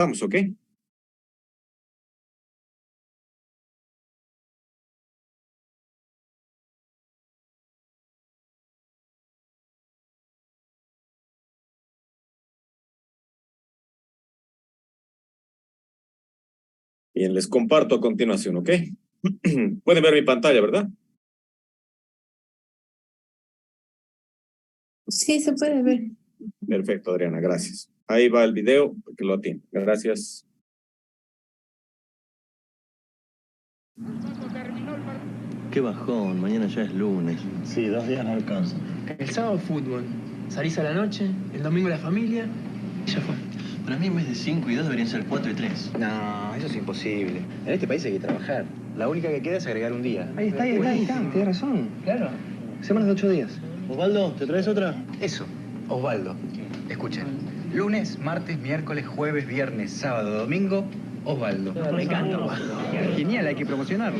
Vamos, ¿ok? Bien, les comparto a continuación, ¿ok? Pueden ver mi pantalla, ¿verdad? Sí, se puede ver. Perfecto, Adriana, gracias. Ahí va el video, que lo atiendo. Gracias. Qué bajón, mañana ya es lunes. Sí, 2 días no alcanza. El sábado fútbol, salís a la noche, el domingo la familia y ya fue. Para mí en vez de 5 y 2 deberían ser 4 y 3. No, eso es imposible. En este país hay que trabajar. La única que queda es agregar un día. Ahí está, tienes razón. Claro. Semanas de 8 días. Osvaldo, ¿te traes otra? Eso, Osvaldo. Escuchen. Lunes, martes, miércoles, jueves, viernes, sábado, domingo, Osvaldo. Me encanta, Osvaldo. Genial, hay que promocionarlo.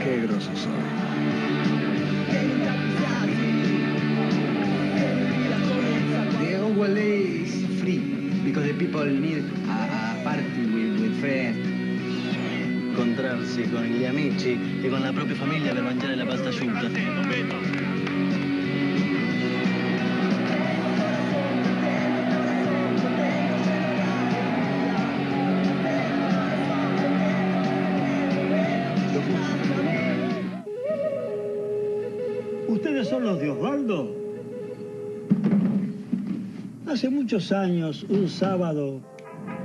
Qué grosso soy. The Oswald Day is free because the people need a party with friends. Encontrarse con gli amici e con la propria famiglia per mangiare la pasta asciutta. ¿Ustedes son los de Osvaldo? Hace muchos años, un sábado,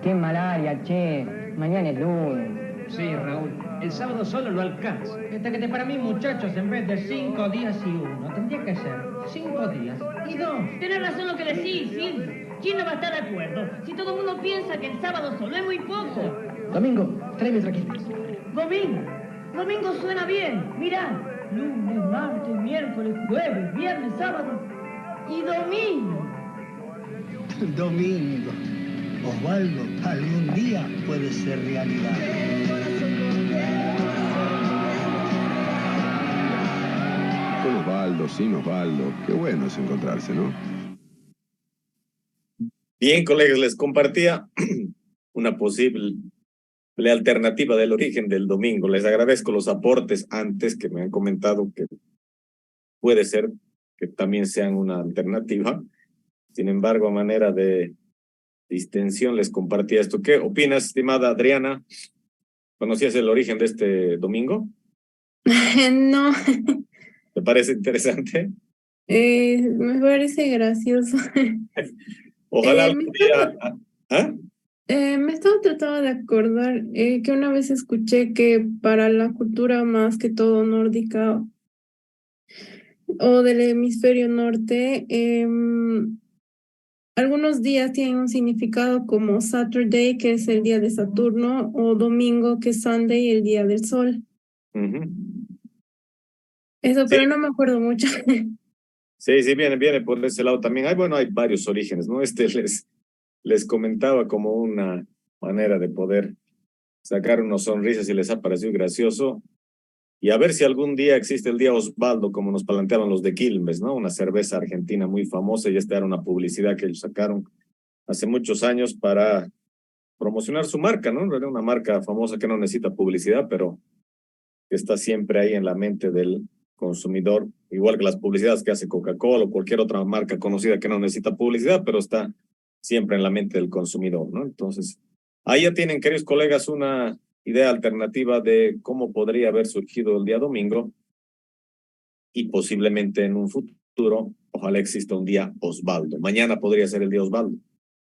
¡Qué malaria, che! Mañana es lunes. Sí, Raúl, el sábado solo lo alcanza. Que para mí, muchachos, en vez de 5 días y 1, tendría que ser 5 días y 2. Tenés razón lo que decís, Silvio. ¿Quién no va a estar de acuerdo? Si todo el mundo piensa que el sábado solo es muy poco. Domingo, tráeme traquinas. Domingo. Domingo suena bien. Mirá. Lunes, martes, miércoles, jueves, viernes, sábado y domingo. domingo. Osvaldo, algún día puede ser realidad. Con Osvaldo, sin Osvaldo. Qué bueno es encontrarse, ¿no? Bien, colegas, les compartía una posible alternativa del origen del domingo. Les agradezco los aportes antes que me han comentado que puede ser que también sean una alternativa. Sin embargo, a manera de distensión les compartía esto. ¿Qué opinas, estimada Adriana? ¿Conocías el origen de este domingo? No, ¿Te parece interesante? me parece gracioso. Ojalá Me algún día... ¿Ah? me estaba tratando de acordar que una vez escuché que para la cultura más que todo nórdica o del hemisferio norte, algunos días tienen un significado como Saturday, que es el día de Saturno, o domingo, que es Sunday, el día del sol. Uh-huh. Eso, Sí. pero no me acuerdo mucho. Sí, viene por ese lado también. Hay varios orígenes, ¿no? Les comentaba como una manera de poder sacar unas sonrisas y les ha parecido gracioso. Y a ver si algún día existe el día Osvaldo, como nos planteaban los de Quilmes, ¿no? Una cerveza argentina muy famosa, y esta era una publicidad que ellos sacaron hace muchos años para promocionar su marca, ¿no? Era una marca famosa que no necesita publicidad, pero que está siempre ahí en la mente del consumidor, igual que las publicidades que hace Coca-Cola o cualquier otra marca conocida que no necesita publicidad, pero está siempre en la mente del consumidor, ¿no? Entonces, ahí ya tienen, queridos colegas, una idea alternativa de cómo podría haber surgido el día domingo, y posiblemente en un futuro, ojalá exista un día Osvaldo. Mañana podría ser el día Osvaldo,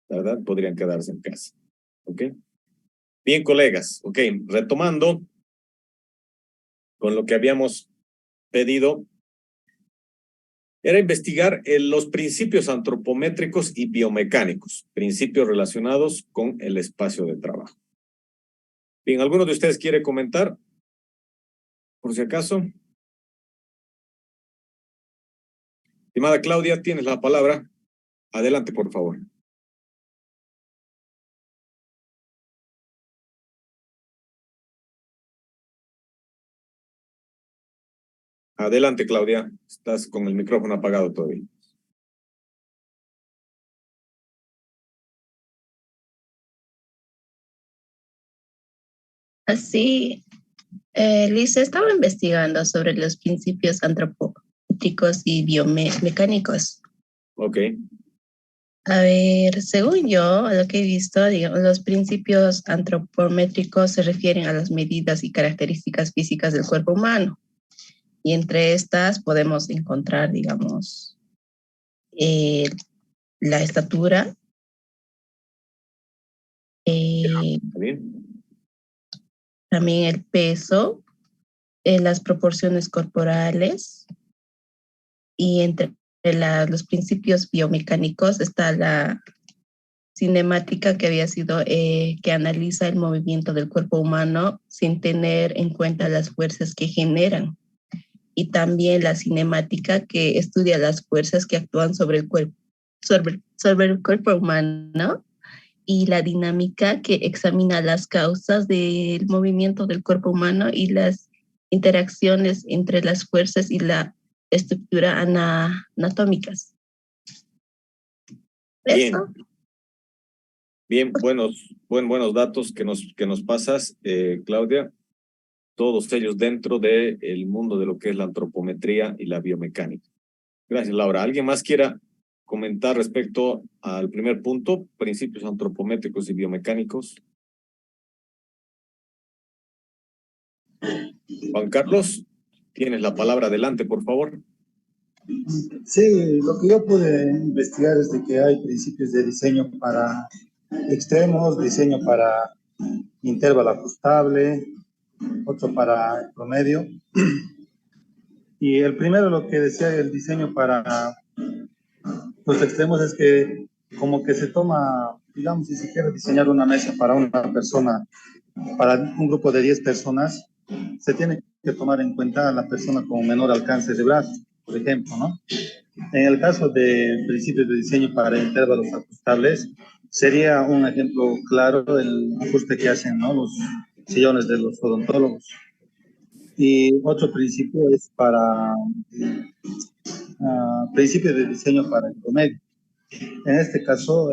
¿verdad? Podrían quedarse en casa, ¿ok? Bien, colegas, ok, retomando con lo que habíamos pedido, era investigar los principios antropométricos y biomecánicos, principios relacionados con el espacio de trabajo. Bien, ¿alguno de ustedes quiere comentar? Por si acaso. Estimada Claudia, tienes la palabra. Adelante, por favor. Adelante, Claudia. Estás con el micrófono apagado todavía. Así, Liz estaba investigando sobre los principios antropométricos y biomecánicos. Ok. A ver, según yo, lo que he visto, digamos, los principios antropométricos se refieren a las medidas y características físicas del cuerpo humano. Y entre estas podemos encontrar, digamos, la estatura, también el peso, las proporciones corporales, y entre los principios biomecánicos está la cinemática, que había sido que analiza el movimiento del cuerpo humano sin tener en cuenta las fuerzas que generan, y también la cinemática, que estudia las fuerzas que actúan sobre el cuerpo, sobre el cuerpo humano, y la dinámica, que examina las causas del movimiento del cuerpo humano y las interacciones entre las fuerzas y la estructura anatómicas. Bien. ¿Eso? Bien, buenos datos que nos pasas, Claudia. Todos ellos dentro del mundo de lo que es la antropometría y la biomecánica. Gracias, Laura. ¿Alguien más quiera comentar respecto al primer punto, principios antropométricos y biomecánicos? Juan Carlos, tienes la palabra. Adelante, por favor. Sí, lo que yo pude investigar es de que hay principios de diseño para extremos, diseño para intervalo ajustable, otro para promedio. Y el primero, lo que decía el diseño para los extremos, es que como que se toma, digamos, si se quiere diseñar una mesa para una persona, para un grupo de 10 personas, se tiene que tomar en cuenta a la persona con menor alcance de brazo, por ejemplo, ¿no? En el caso de principios de diseño para intervalos ajustables, sería un ejemplo claro el ajuste que hacen, ¿no?, los sillones de los odontólogos. Y otro principio es para principios de diseño para el promedio. En este caso,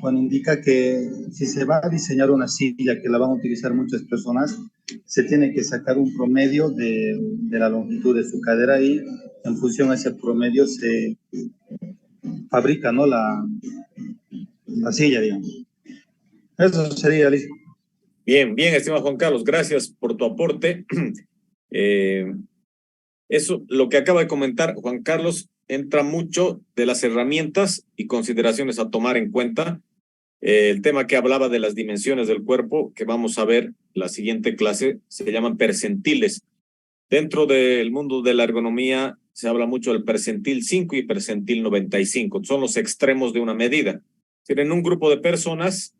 bueno, indica que si se va a diseñar una silla que la van a utilizar muchas personas, se tiene que sacar un promedio de la longitud de su cadera, y en función a ese promedio se fabrica, ¿no?, la silla, digamos. Eso sería, listo. Bien, estimado Juan Carlos, gracias por tu aporte. Eso, lo que acaba de comentar Juan Carlos, entra mucho de las herramientas y consideraciones a tomar en cuenta. El tema que hablaba de las dimensiones del cuerpo, que vamos a ver la siguiente clase, se llaman percentiles. Dentro del mundo de la ergonomía se habla mucho del percentil 5 y percentil 95. Son los extremos de una medida. Tienen un grupo de personas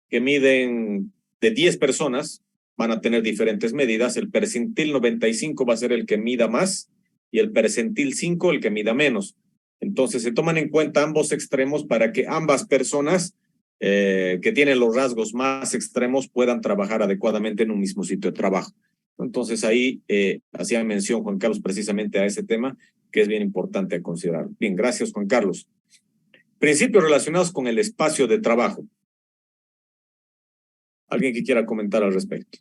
que miden, de 10 personas, van a tener diferentes medidas. El percentil 95 va a ser el que mida más y el percentil 5 el que mida menos. Entonces se toman en cuenta ambos extremos para que ambas personas que tienen los rasgos más extremos puedan trabajar adecuadamente en un mismo sitio de trabajo. Entonces ahí hacía mención Juan Carlos precisamente a ese tema, que es bien importante a considerar. Bien, gracias Juan Carlos. Principios relacionados con el espacio de trabajo. ¿Alguien que quiera comentar al respecto?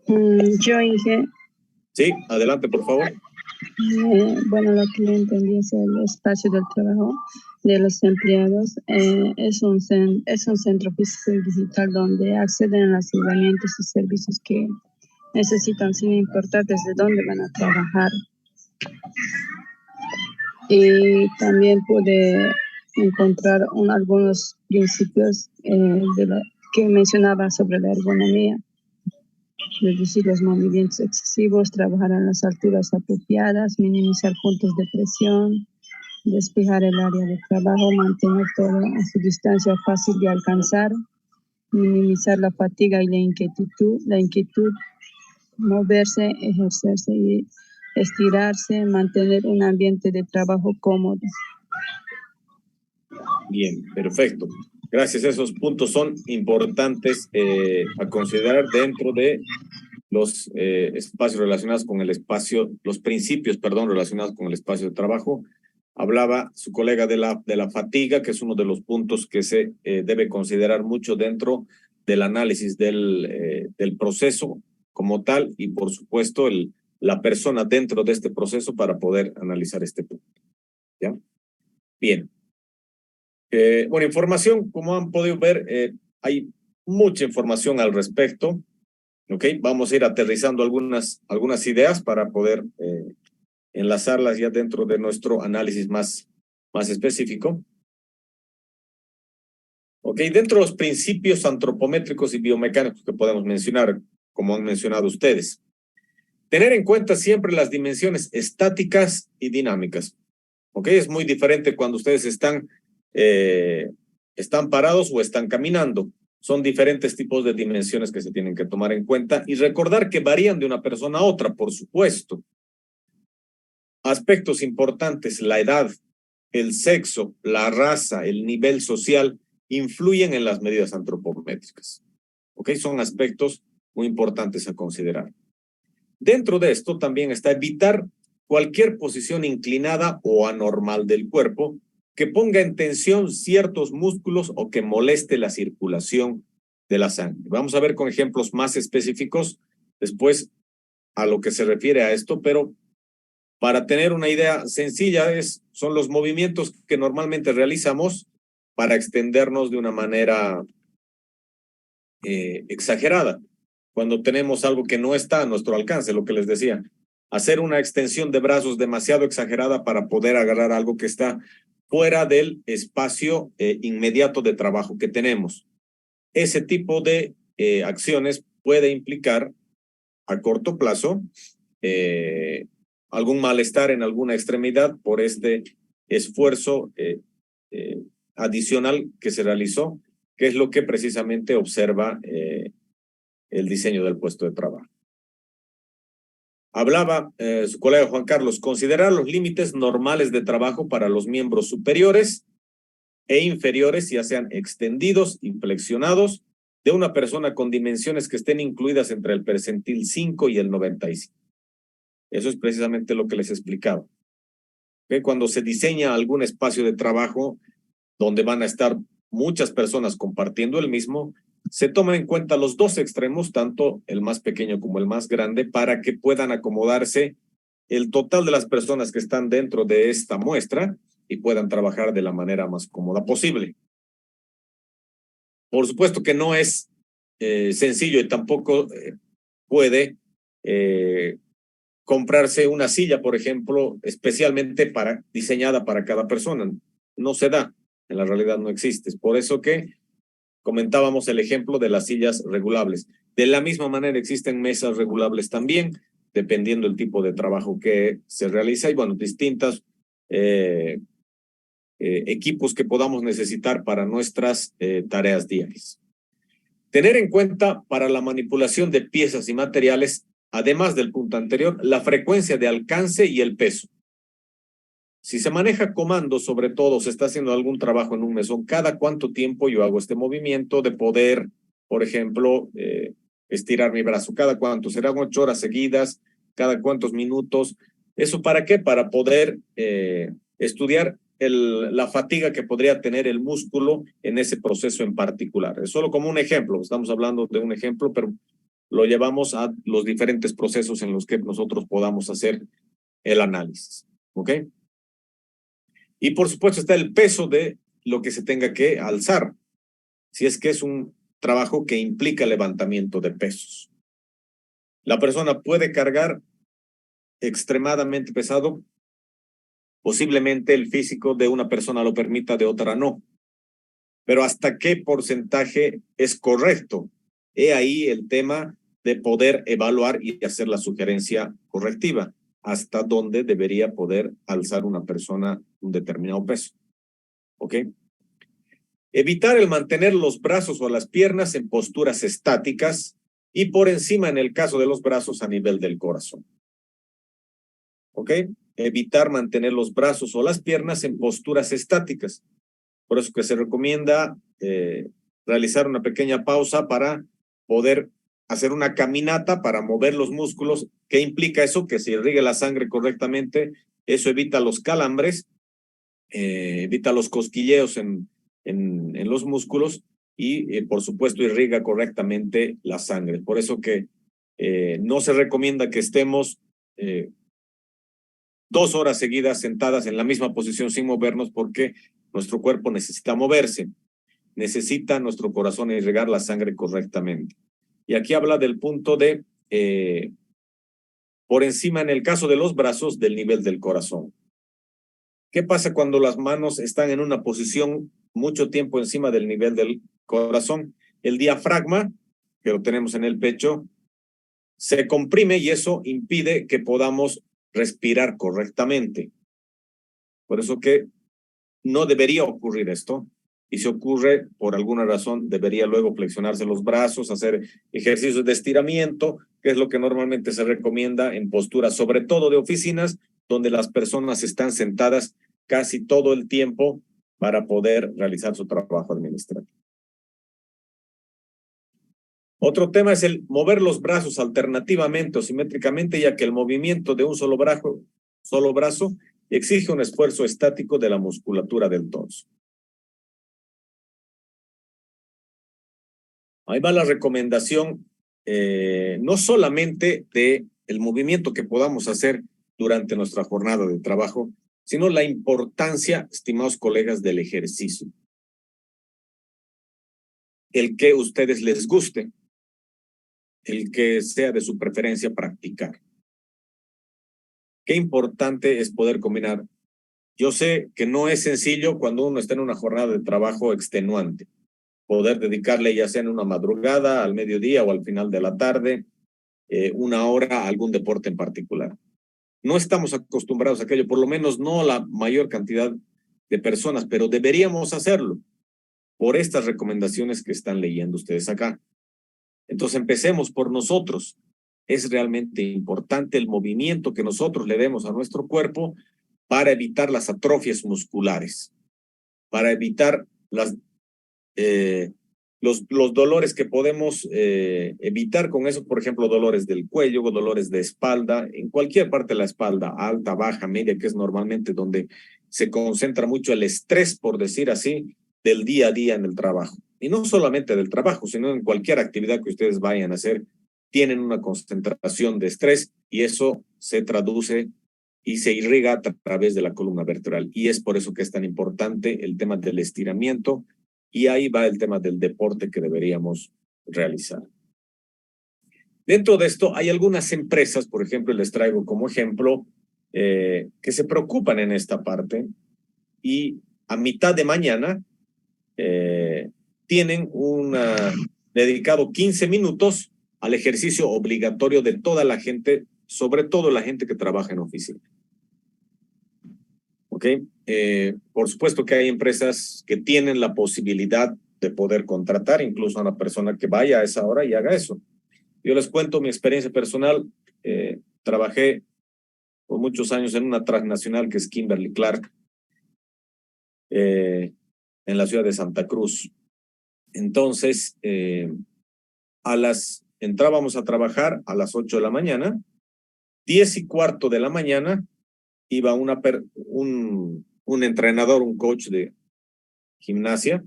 Yo, Inge. Sí, adelante, por favor. Bueno, lo que le entendí es el espacio del trabajo de los empleados. Es un centro físico y digital donde acceden a las herramientas y servicios que necesitan, sin importar desde dónde van a trabajar. Y también pude encontrar algunos principios que mencionaba sobre la ergonomía. Reducir los movimientos excesivos, trabajar en las alturas apropiadas, minimizar puntos de presión, despejar el área de trabajo, mantener todo a su distancia fácil de alcanzar, minimizar la fatiga y la inquietud, moverse, ejercerse y estirarse, mantener un ambiente de trabajo cómodo. Bien, perfecto. Gracias. Esos puntos son importantes a considerar dentro de los espacios relacionados con el espacio, los principios, perdón, relacionados con el espacio de trabajo. Hablaba su colega de la fatiga, que es uno de los puntos que se debe considerar mucho dentro del análisis del proceso como tal y, por supuesto, la persona dentro de este proceso para poder analizar este punto. ¿Ya? Bien. Bueno, información, como han podido ver, hay mucha información al respecto. ¿Ok? Vamos a ir aterrizando algunas ideas para poder enlazarlas ya dentro de nuestro análisis más específico. Ok, dentro de los principios antropométricos y biomecánicos que podemos mencionar, como han mencionado ustedes, tener en cuenta siempre las dimensiones estáticas y dinámicas. Ok, es muy diferente cuando ustedes están parados o están caminando. Son diferentes tipos de dimensiones que se tienen que tomar en cuenta y recordar que varían de una persona a otra, por supuesto. Aspectos importantes, la edad, el sexo, la raza, el nivel social, influyen en las medidas antropométricas. ¿Ok? Son aspectos muy importantes a considerar. Dentro de esto también está evitar cualquier posición inclinada o anormal del cuerpo que ponga en tensión ciertos músculos o que moleste la circulación de la sangre. Vamos a ver con ejemplos más específicos después a lo que se refiere a esto, pero para tener una idea sencilla son los movimientos que normalmente realizamos para extendernos de una manera exagerada. Cuando tenemos algo que no está a nuestro alcance, lo que les decía, hacer una extensión de brazos demasiado exagerada para poder agarrar algo que está fuera del espacio inmediato de trabajo que tenemos. Ese tipo de acciones puede implicar a corto plazo algún malestar en alguna extremidad por este esfuerzo adicional que se realizó, que es lo que precisamente observa el diseño del puesto de trabajo. Hablaba su colega Juan Carlos, considerar los límites normales de trabajo para los miembros superiores e inferiores, ya sean extendidos y flexionados, de una persona con dimensiones que estén incluidas entre el percentil 5 y el 95. Eso es precisamente lo que les explicaba. ¿Okay? Cuando se diseña algún espacio de trabajo donde van a estar muchas personas compartiendo el mismo, se toman en cuenta los dos extremos, tanto el más pequeño como el más grande, para que puedan acomodarse el total de las personas que están dentro de esta muestra y puedan trabajar de la manera más cómoda posible. Por supuesto que no es sencillo y tampoco puede comprarse una silla, por ejemplo, especialmente diseñada para cada persona. No se da, en la realidad no existe. Es por eso que comentábamos el ejemplo de las sillas regulables. De la misma manera existen mesas regulables también, dependiendo del tipo de trabajo que se realiza y, bueno, distintas equipos que podamos necesitar para nuestras tareas diarias. Tener en cuenta para la manipulación de piezas y materiales, además del punto anterior, la frecuencia de alcance y el peso. Si se maneja comando, sobre todo, se está haciendo algún trabajo en un mesón, ¿cada cuánto tiempo yo hago este movimiento de poder, por ejemplo, estirar mi brazo? ¿Cada cuánto? ¿Serán 8 horas seguidas? ¿Cada cuántos minutos? ¿Eso para qué? Para poder estudiar la fatiga que podría tener el músculo en ese proceso en particular. Es solo como un ejemplo, estamos hablando de un ejemplo, pero lo llevamos a los diferentes procesos en los que nosotros podamos hacer el análisis. ¿Ok? Y por supuesto está el peso de lo que se tenga que alzar, si es que es un trabajo que implica levantamiento de pesos. La persona puede cargar extremadamente pesado, posiblemente el físico de una persona lo permita, de otra no. Pero ¿hasta qué porcentaje es correcto? He ahí el tema de poder evaluar y hacer la sugerencia correctiva. Hasta dónde debería poder alzar una persona un determinado peso. ¿Ok? Evitar el mantener los brazos o las piernas en posturas estáticas y por encima, en el caso de los brazos, a nivel del corazón. ¿Ok? Evitar mantener los brazos o las piernas en posturas estáticas. Por eso que se recomienda realizar una pequeña pausa para poder hacer una caminata para mover los músculos. ¿Qué implica eso? Que se irrigue la sangre correctamente, eso evita los calambres, evita los cosquilleos en los músculos y, por supuesto, irriga correctamente la sangre. Por eso que no se recomienda que estemos 2 horas seguidas sentadas en la misma posición sin movernos, porque nuestro cuerpo necesita moverse, necesita nuestro corazón irrigar la sangre correctamente. Y aquí habla del punto de por encima, en el caso de los brazos, del nivel del corazón. ¿Qué pasa cuando las manos están en una posición mucho tiempo encima del nivel del corazón? El diafragma, que lo tenemos en el pecho, se comprime y eso impide que podamos respirar correctamente. Por eso que no debería ocurrir esto. Y si ocurre, por alguna razón, debería luego flexionarse los brazos, hacer ejercicios de estiramiento, que es lo que normalmente se recomienda en posturas, sobre todo de oficinas, donde las personas están sentadas casi todo el tiempo para poder realizar su trabajo administrativo. Otro tema es el mover los brazos alternativamente o simétricamente, ya que el movimiento de un solo brazo exige un esfuerzo estático de la musculatura del torso. Ahí va la recomendación, no solamente de el movimiento que podamos hacer durante nuestra jornada de trabajo, sino la importancia, estimados colegas, del ejercicio. El que a ustedes les guste, el que sea de su preferencia practicar. Qué importante es poder combinar. Yo sé que no es sencillo cuando uno está en una jornada de trabajo extenuante, poder dedicarle ya sea en una madrugada, al mediodía o al final de la tarde, 1 hora a algún deporte en particular. No estamos acostumbrados a aquello, por lo menos no la mayor cantidad de personas, pero deberíamos hacerlo por estas recomendaciones que están leyendo ustedes acá. Entonces empecemos por nosotros. Es realmente importante el movimiento que nosotros le demos a nuestro cuerpo para evitar las atrofias musculares, para evitar los dolores que podemos evitar con eso, por ejemplo, dolores del cuello, dolores de espalda, en cualquier parte de la espalda, alta, baja, media, que es normalmente donde se concentra mucho el estrés, por decir así, del día a día en el trabajo. Y no solamente del trabajo, sino en cualquier actividad que ustedes vayan a hacer, tienen una concentración de estrés y eso se traduce y se irriga a través de la columna vertebral. Y es por eso que es tan importante el tema del estiramiento. Y ahí va el tema del deporte que deberíamos realizar. Dentro de esto hay algunas empresas, por ejemplo, les traigo como ejemplo, que se preocupan en esta parte y a mitad de mañana tienen dedicado 15 minutos al ejercicio obligatorio de toda la gente, sobre todo la gente que trabaja en oficina. ¿Ok? Por supuesto que hay empresas que tienen la posibilidad de poder contratar incluso a una persona que vaya a esa hora y haga eso. Yo les cuento mi experiencia personal. Trabajé por muchos años en una transnacional que es Kimberly-Clark, en la ciudad de Santa Cruz. Entonces, entrábamos a trabajar a las 8 de la mañana, 10:15 de la mañana, iba un entrenador, un coach de gimnasia,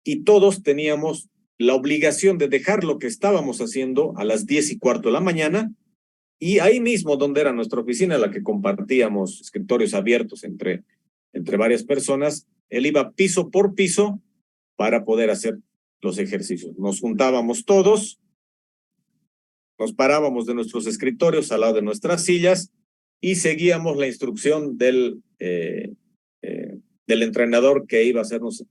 y todos teníamos la obligación de dejar lo que estábamos haciendo a las 10:15 de la mañana, y ahí mismo donde era nuestra oficina, la que compartíamos escritorios abiertos entre varias personas, él iba piso por piso para poder hacer los ejercicios. Nos juntábamos todos, nos parábamos de nuestros escritorios al lado de nuestras sillas y seguíamos la instrucción del entrenador que iba a hacernos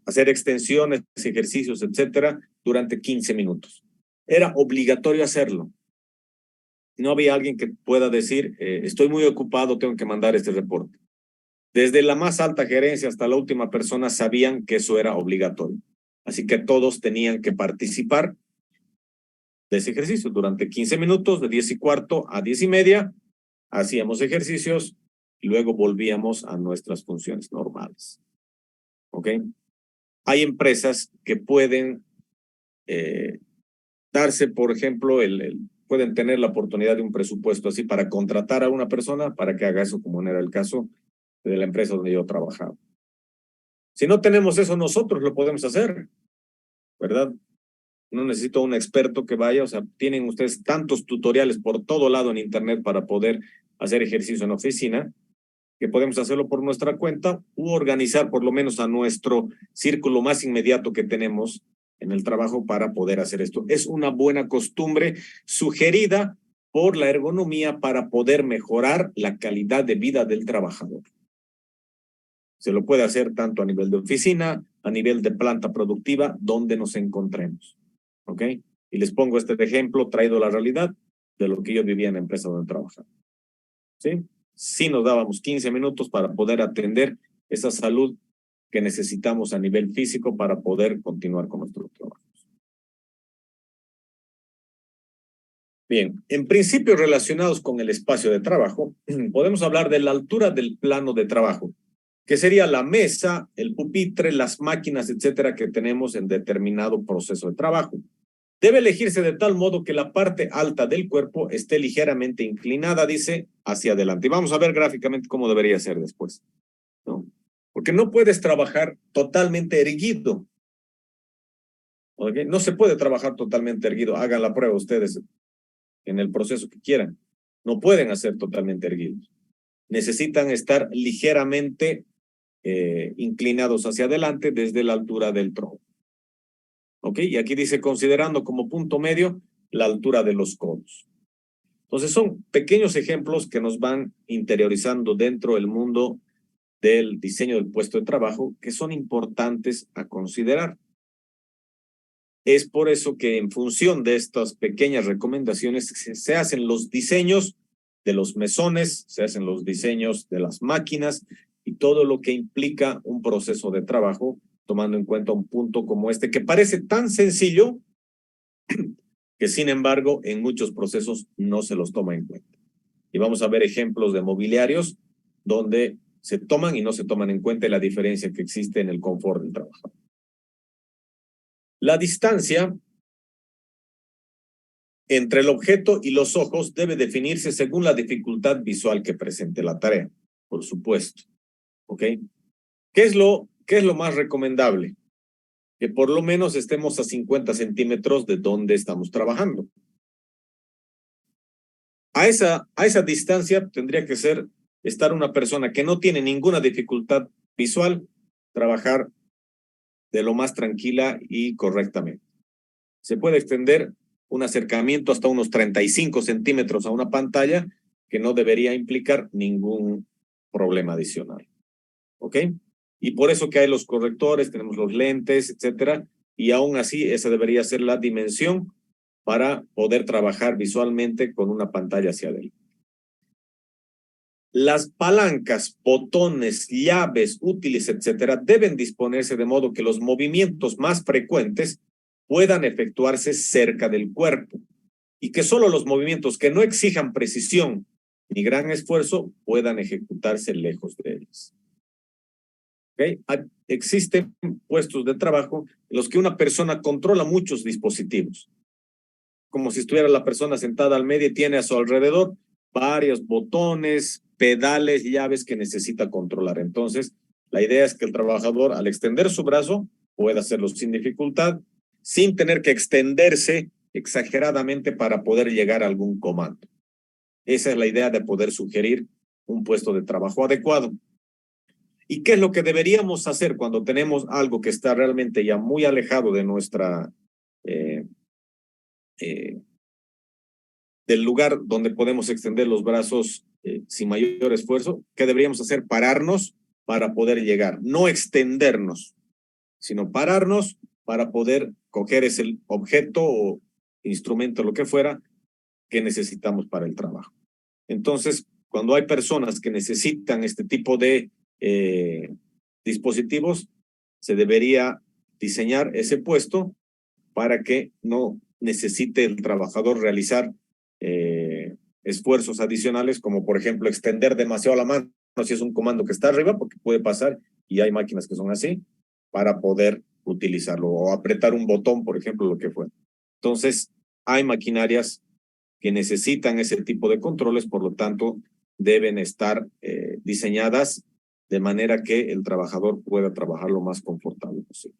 hacer extensiones, ejercicios, etcétera, durante 15 minutos. Era obligatorio hacerlo. No había alguien que pueda decir, estoy muy ocupado, tengo que mandar este reporte. Desde la más alta gerencia hasta la última persona sabían que eso era obligatorio. Así que todos tenían que participar de ese ejercicio durante 15 minutos, de 10:15 a 10:30, hacíamos ejercicios y luego volvíamos a nuestras funciones normales. ¿Ok? Hay empresas que pueden darse, por ejemplo, pueden tener la oportunidad de un presupuesto así para contratar a una persona para que haga eso, como no era el caso de la empresa donde yo trabajaba. Si no tenemos eso, nosotros lo podemos hacer, ¿verdad? No necesito un experto que vaya, o sea, tienen ustedes tantos tutoriales por todo lado en internet para poder hacer ejercicio en la oficina, que podemos hacerlo por nuestra cuenta u organizar por lo menos a nuestro círculo más inmediato que tenemos en el trabajo para poder hacer esto. Es una buena costumbre sugerida por la ergonomía para poder mejorar la calidad de vida del trabajador. Se lo puede hacer tanto a nivel de oficina, a nivel de planta productiva, donde nos encontremos. ¿Ok? Y les pongo este ejemplo traído a la realidad de lo que yo vivía en la empresa donde trabajaba. ¿Sí? Sí nos dábamos 15 minutos para poder atender esa salud que necesitamos a nivel físico para poder continuar con nuestro trabajo. Bien, en principios relacionados con el espacio de trabajo, podemos hablar de la altura del plano de trabajo, que sería la mesa, el pupitre, las máquinas, etcétera, que tenemos en determinado proceso de trabajo. Debe elegirse de tal modo que la parte alta del cuerpo esté ligeramente inclinada, dice, hacia adelante. Y vamos a ver gráficamente cómo debería ser después, ¿no? Porque no puedes trabajar totalmente erguido. ¿Okay? No se puede trabajar totalmente erguido. Hagan la prueba ustedes en el proceso que quieran. No pueden hacer totalmente erguidos. Necesitan estar ligeramente inclinados hacia adelante desde la altura del tronco. ¿Ok? Y aquí dice, considerando como punto medio la altura de los codos. Entonces son pequeños ejemplos que nos van interiorizando dentro del mundo del diseño del puesto de trabajo que son importantes a considerar. Es por eso que en función de estas pequeñas recomendaciones se hacen los diseños de los mesones, se hacen los diseños de las máquinas y todo lo que implica un proceso de trabajo, tomando en cuenta un punto como este, que parece tan sencillo que sin embargo en muchos procesos no se los toma en cuenta. Y vamos a ver ejemplos de mobiliarios donde se toman y no se toman en cuenta la diferencia que existe en el confort del trabajador. La distancia entre el objeto y los ojos debe definirse según la dificultad visual que presente la tarea, por supuesto. ¿Ok? ¿Qué es lo más recomendable? Que por lo menos estemos a 50 centímetros de donde estamos trabajando. A esa distancia tendría que estar una persona que no tiene ninguna dificultad visual, trabajar de lo más tranquila y correctamente. Se puede extender un acercamiento hasta unos 35 centímetros a una pantalla que no debería implicar ningún problema adicional. ¿Ok? Y por eso que hay los correctores, tenemos los lentes, etcétera, y aún así esa debería ser la dimensión para poder trabajar visualmente con una pantalla hacia adelante. Las palancas, botones, llaves, útiles, etcétera, deben disponerse de modo que los movimientos más frecuentes puedan efectuarse cerca del cuerpo y que solo los movimientos que no exijan precisión ni gran esfuerzo puedan ejecutarse lejos de ellos. ¿Okay? Existen puestos de trabajo en los que una persona controla muchos dispositivos, como si estuviera la persona sentada al medio y tiene a su alrededor varios botones, pedales, llaves que necesita controlar. Entonces, la idea es que el trabajador, al extender su brazo, pueda hacerlo sin dificultad, sin tener que extenderse exageradamente para poder llegar a algún comando. Esa es la idea de poder sugerir un puesto de trabajo adecuado. ¿Y qué es lo que deberíamos hacer cuando tenemos algo que está realmente ya muy alejado de nuestra del lugar donde podemos extender los brazos sin mayor esfuerzo? ¿Qué deberíamos hacer? Pararnos para poder llegar, no extendernos, sino pararnos para poder coger ese objeto o instrumento, lo que fuera, que necesitamos para el trabajo. Entonces, cuando hay personas que necesitan este tipo de dispositivos, se debería diseñar ese puesto para que no necesite el trabajador realizar esfuerzos adicionales, como por ejemplo extender demasiado la mano si es un comando que está arriba, porque puede pasar y hay máquinas que son así, para poder utilizarlo, o apretar un botón, por ejemplo, lo que fue. Entonces, hay maquinarias que necesitan ese tipo de controles, por lo tanto, deben estar diseñadas de manera que el trabajador pueda trabajar lo más confortable posible.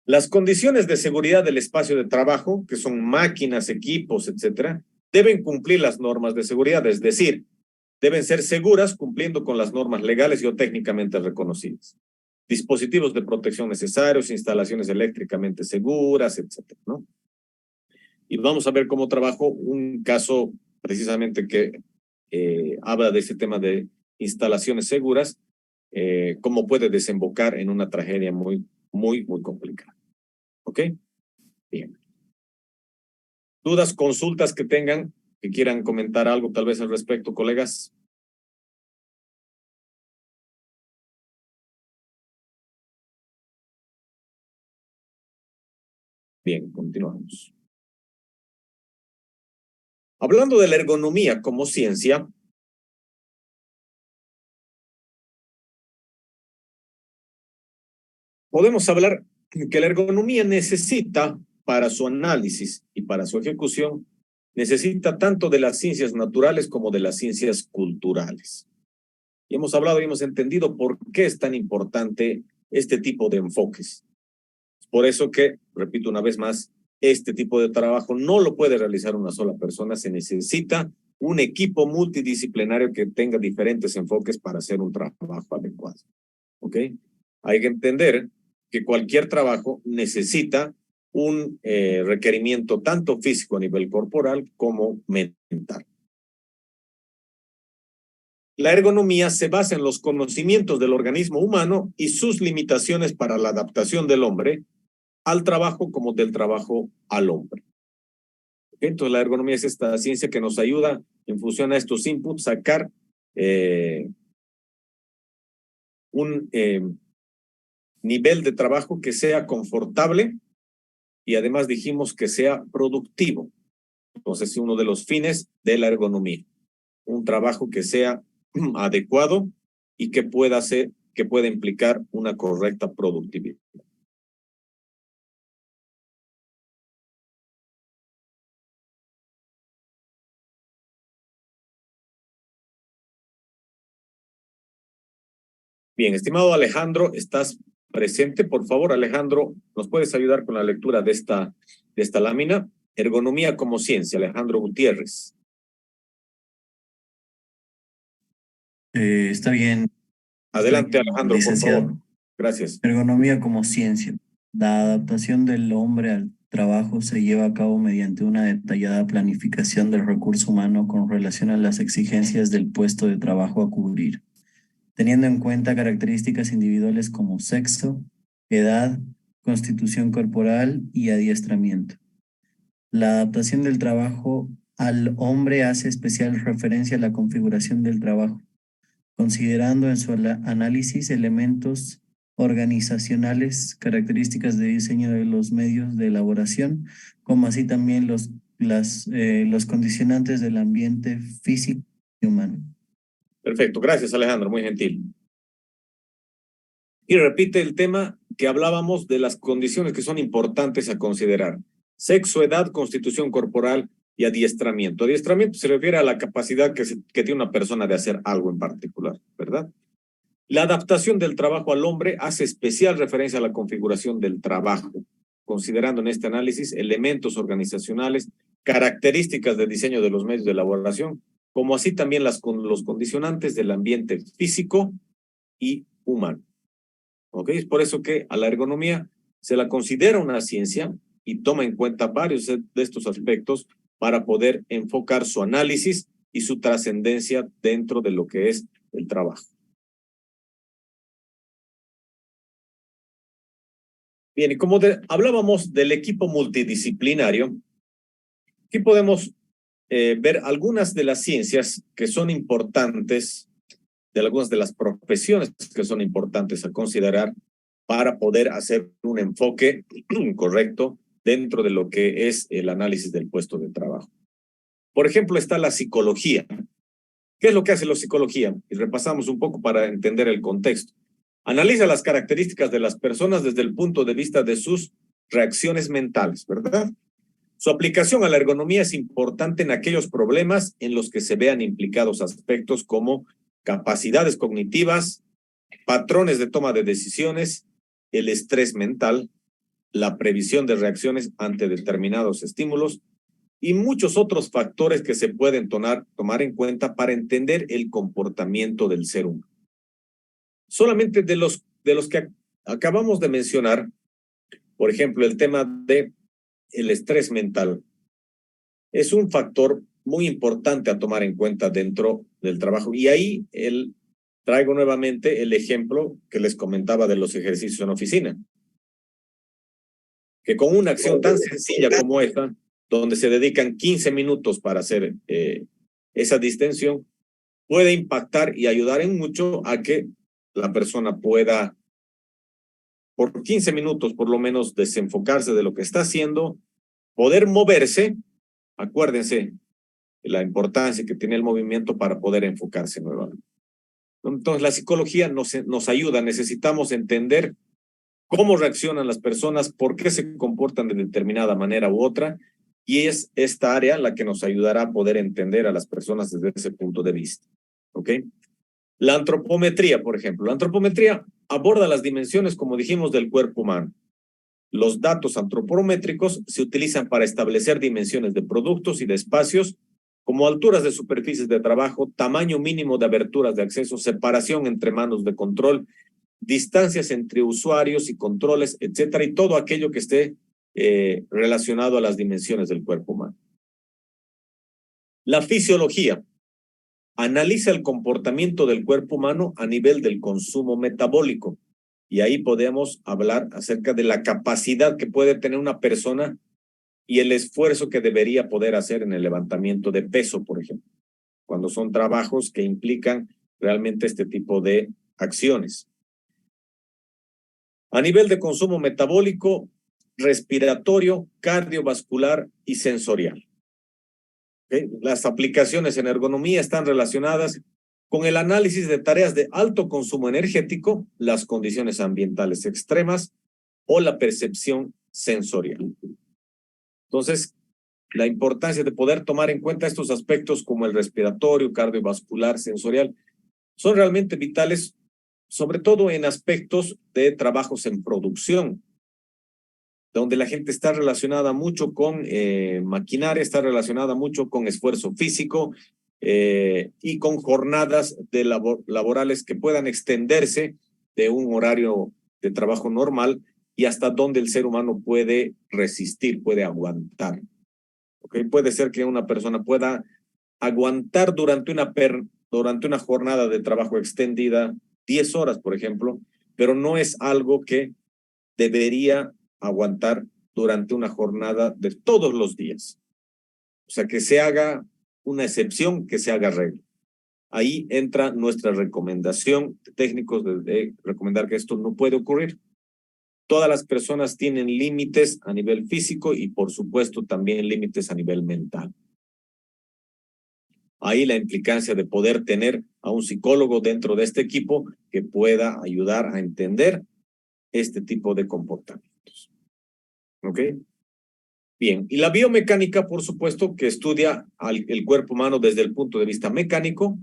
Las condiciones de seguridad del espacio de trabajo, que son máquinas, equipos, etcétera, deben cumplir las normas de seguridad, es decir, deben ser seguras cumpliendo con las normas legales y o técnicamente reconocidas. Dispositivos de protección necesarios, instalaciones eléctricamente seguras, etcétera, ¿no? Y vamos a ver cómo trabajo un caso precisamente que habla de ese tema de instalaciones seguras, cómo puede desembocar en una tragedia muy complicada. ¿Ok? Bien. ¿Dudas, consultas que tengan, que quieran comentar algo tal vez al respecto, colegas? Bien, continuamos. Hablando de la ergonomía como ciencia, podemos hablar que la ergonomía necesita, para su análisis y para su ejecución, necesita tanto de las ciencias naturales como de las ciencias culturales. Y hemos hablado y hemos entendido por qué es tan importante este tipo de enfoques. Por eso que, repito una vez más, este tipo de trabajo no lo puede realizar una sola persona, se necesita un equipo multidisciplinario que tenga diferentes enfoques para hacer un trabajo adecuado. ¿Ok? Hay que entender que cualquier trabajo necesita un requerimiento tanto físico a nivel corporal como mental. La ergonomía se basa en los conocimientos del organismo humano y sus limitaciones para la adaptación del hombre al trabajo como del trabajo al hombre. Entonces la ergonomía es esta ciencia que nos ayuda en función a estos inputs sacar un nivel de trabajo que sea confortable y además dijimos que sea productivo. Entonces es uno de los fines de la ergonomía. Un trabajo que sea adecuado y que pueda implicar una correcta productividad. Bien, estimado Alejandro, ¿estás presente? Por favor, Alejandro, ¿nos puedes ayudar con la lectura de esta lámina? Ergonomía como ciencia, Alejandro Gutiérrez. Está bien. Adelante, Alejandro, licenciado. por favor. Gracias. Ergonomía como ciencia. La adaptación del hombre al trabajo se lleva a cabo mediante una detallada planificación del recurso humano con relación a las exigencias del puesto de trabajo a cubrir, teniendo en cuenta características individuales como sexo, edad, constitución corporal y adiestramiento. La adaptación del trabajo al hombre hace especial referencia a la configuración del trabajo, considerando en su análisis elementos organizacionales, características de diseño de los medios de elaboración, como así también los condicionantes del ambiente físico y humano. Perfecto, gracias Alejandro, muy gentil. Y repite el tema que hablábamos de las condiciones que son importantes a considerar. Sexo, edad, constitución corporal y adiestramiento. Adiestramiento se refiere a la capacidad que tiene una persona de hacer algo en particular, ¿verdad? La adaptación del trabajo al hombre hace especial referencia a la configuración del trabajo, considerando en este análisis elementos organizacionales, características de diseño de los medios de elaboración, como así también los condicionantes del ambiente físico y humano. ¿Ok? Es por eso que a la ergonomía se la considera una ciencia y toma en cuenta varios de estos aspectos para poder enfocar su análisis y su trascendencia dentro de lo que es el trabajo. Bien, y como hablábamos del equipo multidisciplinario, aquí podemos ver algunas de las ciencias que son importantes, de algunas de las profesiones que son importantes a considerar para poder hacer un enfoque correcto dentro de lo que es el análisis del puesto de trabajo. Por ejemplo, está la psicología. ¿Qué es lo que hace la psicología? Y repasamos un poco para entender el contexto. Analiza las características de las personas desde el punto de vista de sus reacciones mentales, ¿verdad? Su aplicación a la ergonomía es importante en aquellos problemas en los que se vean implicados aspectos como capacidades cognitivas, patrones de toma de decisiones, el estrés mental, la previsión de reacciones ante determinados estímulos y muchos otros factores que se pueden tomar en cuenta para entender el comportamiento del ser humano. Solamente de los que acabamos de mencionar, por ejemplo, el tema de el estrés mental es un factor muy importante a tomar en cuenta dentro del trabajo. Y ahí traigo nuevamente el ejemplo que les comentaba de los ejercicios en oficina. Que con una acción tan sencilla como esta, donde se dedican 15 minutos para hacer esa distensión, puede impactar y ayudar en mucho a que la persona pueda, por 15 minutos por lo menos, desenfocarse de lo que está haciendo, poder moverse. Acuérdense la importancia que tiene el movimiento para poder enfocarse nuevamente. Entonces, la psicología nos ayuda, necesitamos entender cómo reaccionan las personas, por qué se comportan de determinada manera u otra, y es esta área la que nos ayudará a poder entender a las personas desde ese punto de vista. ¿Ok? La antropometría, por ejemplo. La antropometría aborda las dimensiones, como dijimos, del cuerpo humano. Los datos antropométricos se utilizan para establecer dimensiones de productos y de espacios, como alturas de superficies de trabajo, tamaño mínimo de aberturas de acceso, separación entre manos de control, distancias entre usuarios y controles, etcétera, y todo aquello que esté relacionado a las dimensiones del cuerpo humano. La fisiología analiza el comportamiento del cuerpo humano a nivel del consumo metabólico, y ahí podemos hablar acerca de la capacidad que puede tener una persona y el esfuerzo que debería poder hacer en el levantamiento de peso, por ejemplo, cuando son trabajos que implican realmente este tipo de acciones. A nivel de consumo metabólico, respiratorio, cardiovascular y sensorial. ¿Okay? Las aplicaciones en ergonomía están relacionadas con el análisis de tareas de alto consumo energético, las condiciones ambientales extremas o la percepción sensorial. Entonces, la importancia de poder tomar en cuenta estos aspectos como el respiratorio, cardiovascular, sensorial, son realmente vitales, sobre todo en aspectos de trabajos en producción, donde la gente está relacionada mucho con maquinaria, está relacionada mucho con esfuerzo físico y con jornadas de laborales que puedan extenderse de un horario de trabajo normal y hasta donde el ser humano puede resistir, puede aguantar. ¿Okay? Puede ser que una persona pueda aguantar durante una jornada de trabajo extendida 10 horas, por ejemplo, pero no es algo que debería aguantar durante una jornada de todos los días. O sea, que se haga una excepción, que se haga regla. Ahí entra nuestra recomendación de técnicos de recomendar que esto no puede ocurrir. Todas las personas tienen límites a nivel físico y, por supuesto, también límites a nivel mental. Ahí la implicancia de poder tener a un psicólogo dentro de este equipo que pueda ayudar a entender este tipo de comportamientos. ¿Ok? Bien, y la biomecánica, por supuesto, que estudia el cuerpo humano desde el punto de vista mecánico,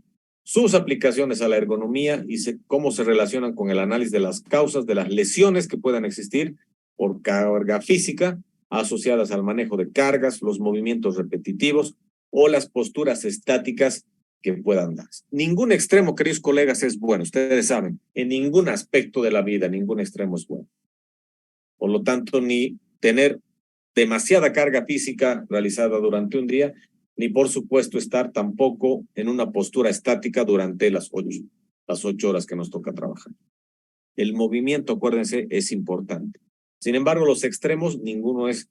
sus aplicaciones a la ergonomía y cómo se relacionan con el análisis de las causas de las lesiones que puedan existir por carga física asociadas al manejo de cargas, los movimientos repetitivos o las posturas estáticas que puedan darse. Ningún extremo, queridos colegas, es bueno. Ustedes saben, en ningún aspecto de la vida, ningún extremo es bueno. Por lo tanto, ni tener demasiada carga física realizada durante un día, ni por supuesto estar tampoco en una postura estática durante las 8 horas que nos toca trabajar. El movimiento, acuérdense, es importante. Sin embargo, los extremos, ninguno es,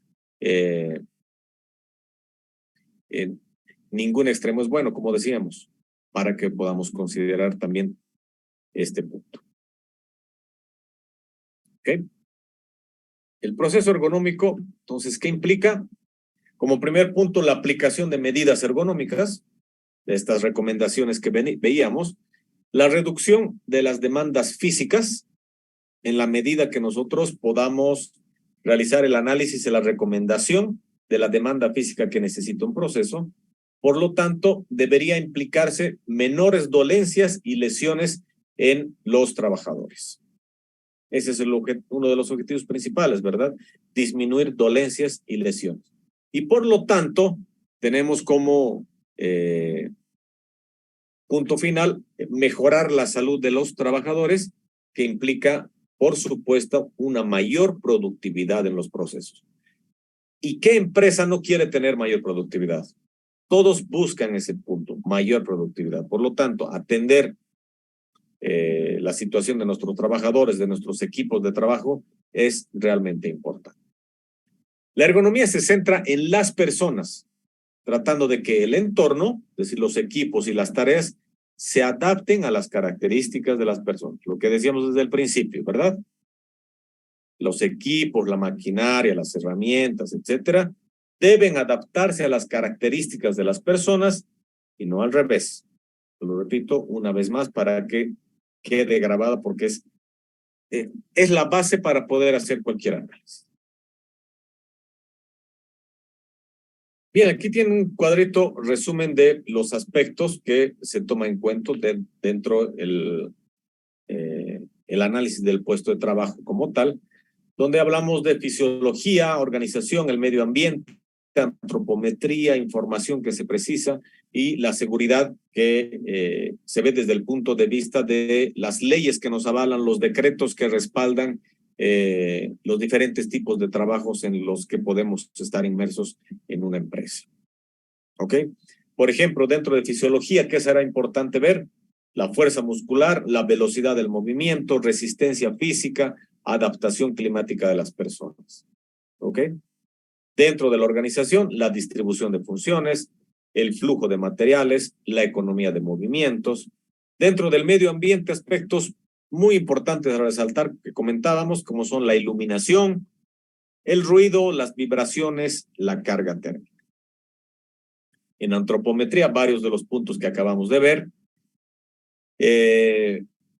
ningún extremo es bueno, como decíamos, para que podamos considerar también este punto. ¿Ok? El proceso ergonómico, entonces, ¿qué implica? Como primer punto, la aplicación de medidas ergonómicas, de estas recomendaciones que veíamos, la reducción de las demandas físicas en la medida que nosotros podamos realizar el análisis y la recomendación de la demanda física que necesita un proceso. Por lo tanto, debería implicarse menores dolencias y lesiones en los trabajadores. Ese es uno de los objetivos principales, ¿verdad? Disminuir dolencias y lesiones. Y por lo tanto, tenemos como punto final mejorar la salud de los trabajadores, que implica, por supuesto, una mayor productividad en los procesos. ¿Y qué empresa no quiere tener mayor productividad? Todos buscan ese punto, mayor productividad. Por lo tanto, atender la situación de nuestros trabajadores, de nuestros equipos de trabajo, es realmente importante. La ergonomía se centra en las personas, tratando de que el entorno, es decir, los equipos y las tareas, se adapten a las características de las personas. Lo que decíamos desde el principio, ¿verdad? Los equipos, la maquinaria, las herramientas, etcétera, deben adaptarse a las características de las personas y no al revés. Lo repito una vez más para que quede grabada, porque es la base para poder hacer cualquier análisis. Bien, aquí tiene un cuadrito resumen de los aspectos que se toma en cuenta dentro el análisis del puesto de trabajo como tal, donde hablamos de fisiología, organización, el medio ambiente, antropometría, información que se precisa y la seguridad que se ve desde el punto de vista de las leyes que nos avalan, los decretos que respaldan los diferentes tipos de trabajos en los que podemos estar inmersos en una empresa. ¿Ok? Por ejemplo, dentro de fisiología, ¿qué será importante ver? La fuerza muscular, la velocidad del movimiento, resistencia física, adaptación climática de las personas. ¿Ok? Dentro de la organización, la distribución de funciones, el flujo de materiales, la economía de movimientos. Dentro del medio ambiente, aspectos muy importantes a resaltar que comentábamos, como son la iluminación, el ruido, las vibraciones, la carga térmica. En antropometría, varios de los puntos que acabamos de ver.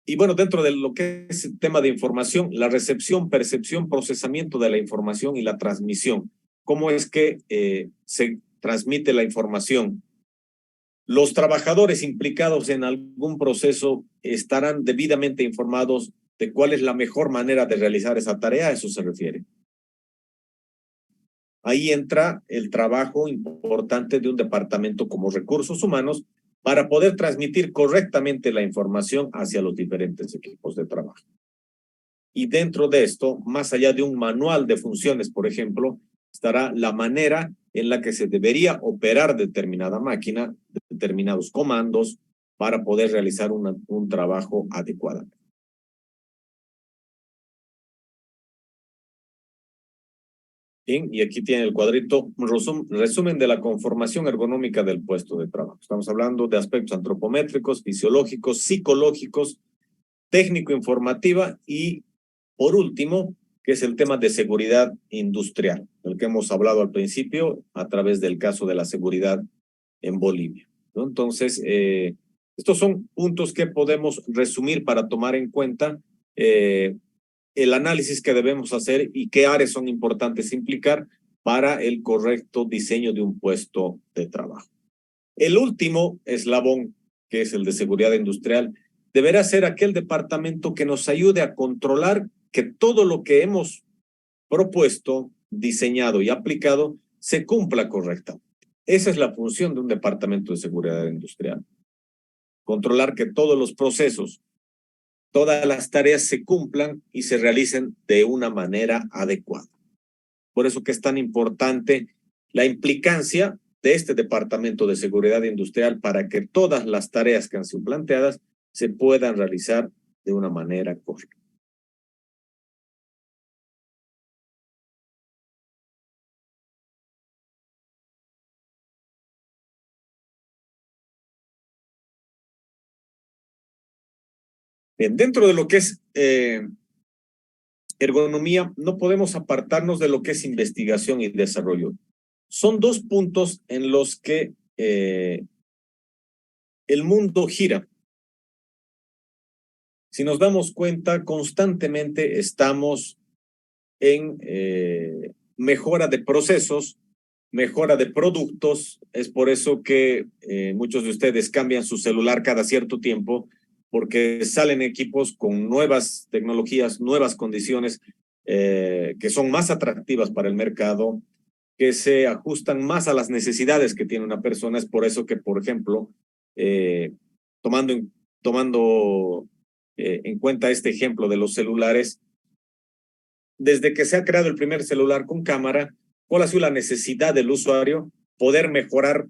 Y bueno, dentro de lo que es el tema de información, la recepción, percepción, procesamiento de la información y la transmisión. ¿Cómo es que se transmite la información? Los trabajadores implicados en algún proceso estarán debidamente informados de cuál es la mejor manera de realizar esa tarea, a eso se refiere. Ahí entra el trabajo importante de un departamento como recursos humanos para poder transmitir correctamente la información hacia los diferentes equipos de trabajo. Y dentro de esto, más allá de un manual de funciones, por ejemplo, estará la manera en la que se debería operar determinada máquina, determinados comandos, para poder realizar un trabajo adecuadamente. Bien, y aquí tiene el cuadrito, resumen de la conformación ergonómica del puesto de trabajo. Estamos hablando de aspectos antropométricos, fisiológicos, psicológicos, técnico-informativa y, por último, que es el tema de seguridad industrial, del que hemos hablado al principio a través del caso de la seguridad en Bolivia, ¿no? Entonces, estos son puntos que podemos resumir para tomar en cuenta el análisis que debemos hacer y qué áreas son importantes implicar para el correcto diseño de un puesto de trabajo. El último eslabón, que es el de seguridad industrial, deberá ser aquel departamento que nos ayude a controlar que todo lo que hemos propuesto, diseñado y aplicado se cumpla correctamente. Esa es la función de un departamento de seguridad industrial. Controlar que todos los procesos, todas las tareas se cumplan y se realicen de una manera adecuada. Por eso que es tan importante la implicancia de este departamento de seguridad industrial para que todas las tareas que han sido planteadas se puedan realizar de una manera correcta. Bien, dentro de lo que es ergonomía, no podemos apartarnos de lo que es investigación y desarrollo. Son dos puntos en los que el mundo gira. Si nos damos cuenta, constantemente estamos en mejora de procesos, mejora de productos. Es por eso que muchos de ustedes cambian su celular cada cierto tiempo, porque salen equipos con nuevas tecnologías, nuevas condiciones que son más atractivas para el mercado, que se ajustan más a las necesidades que tiene una persona. Es por eso que, por ejemplo, tomando en cuenta este ejemplo de los celulares, desde que se ha creado el primer celular con cámara, ¿cuál ha sido la necesidad del usuario? Poder mejorar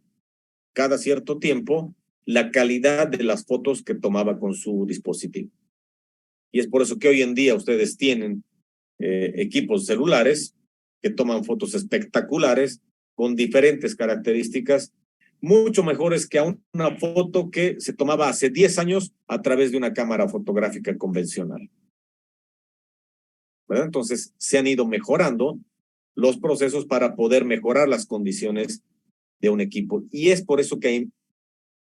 cada cierto tiempo la calidad de las fotos que tomaba con su dispositivo. Y es por eso que hoy en día ustedes tienen equipos celulares que toman fotos espectaculares con diferentes características, mucho mejores que una foto que se tomaba hace 10 años a través de una cámara fotográfica convencional. ¿Verdad? Entonces, se han ido mejorando los procesos para poder mejorar las condiciones de un equipo. Y es por eso que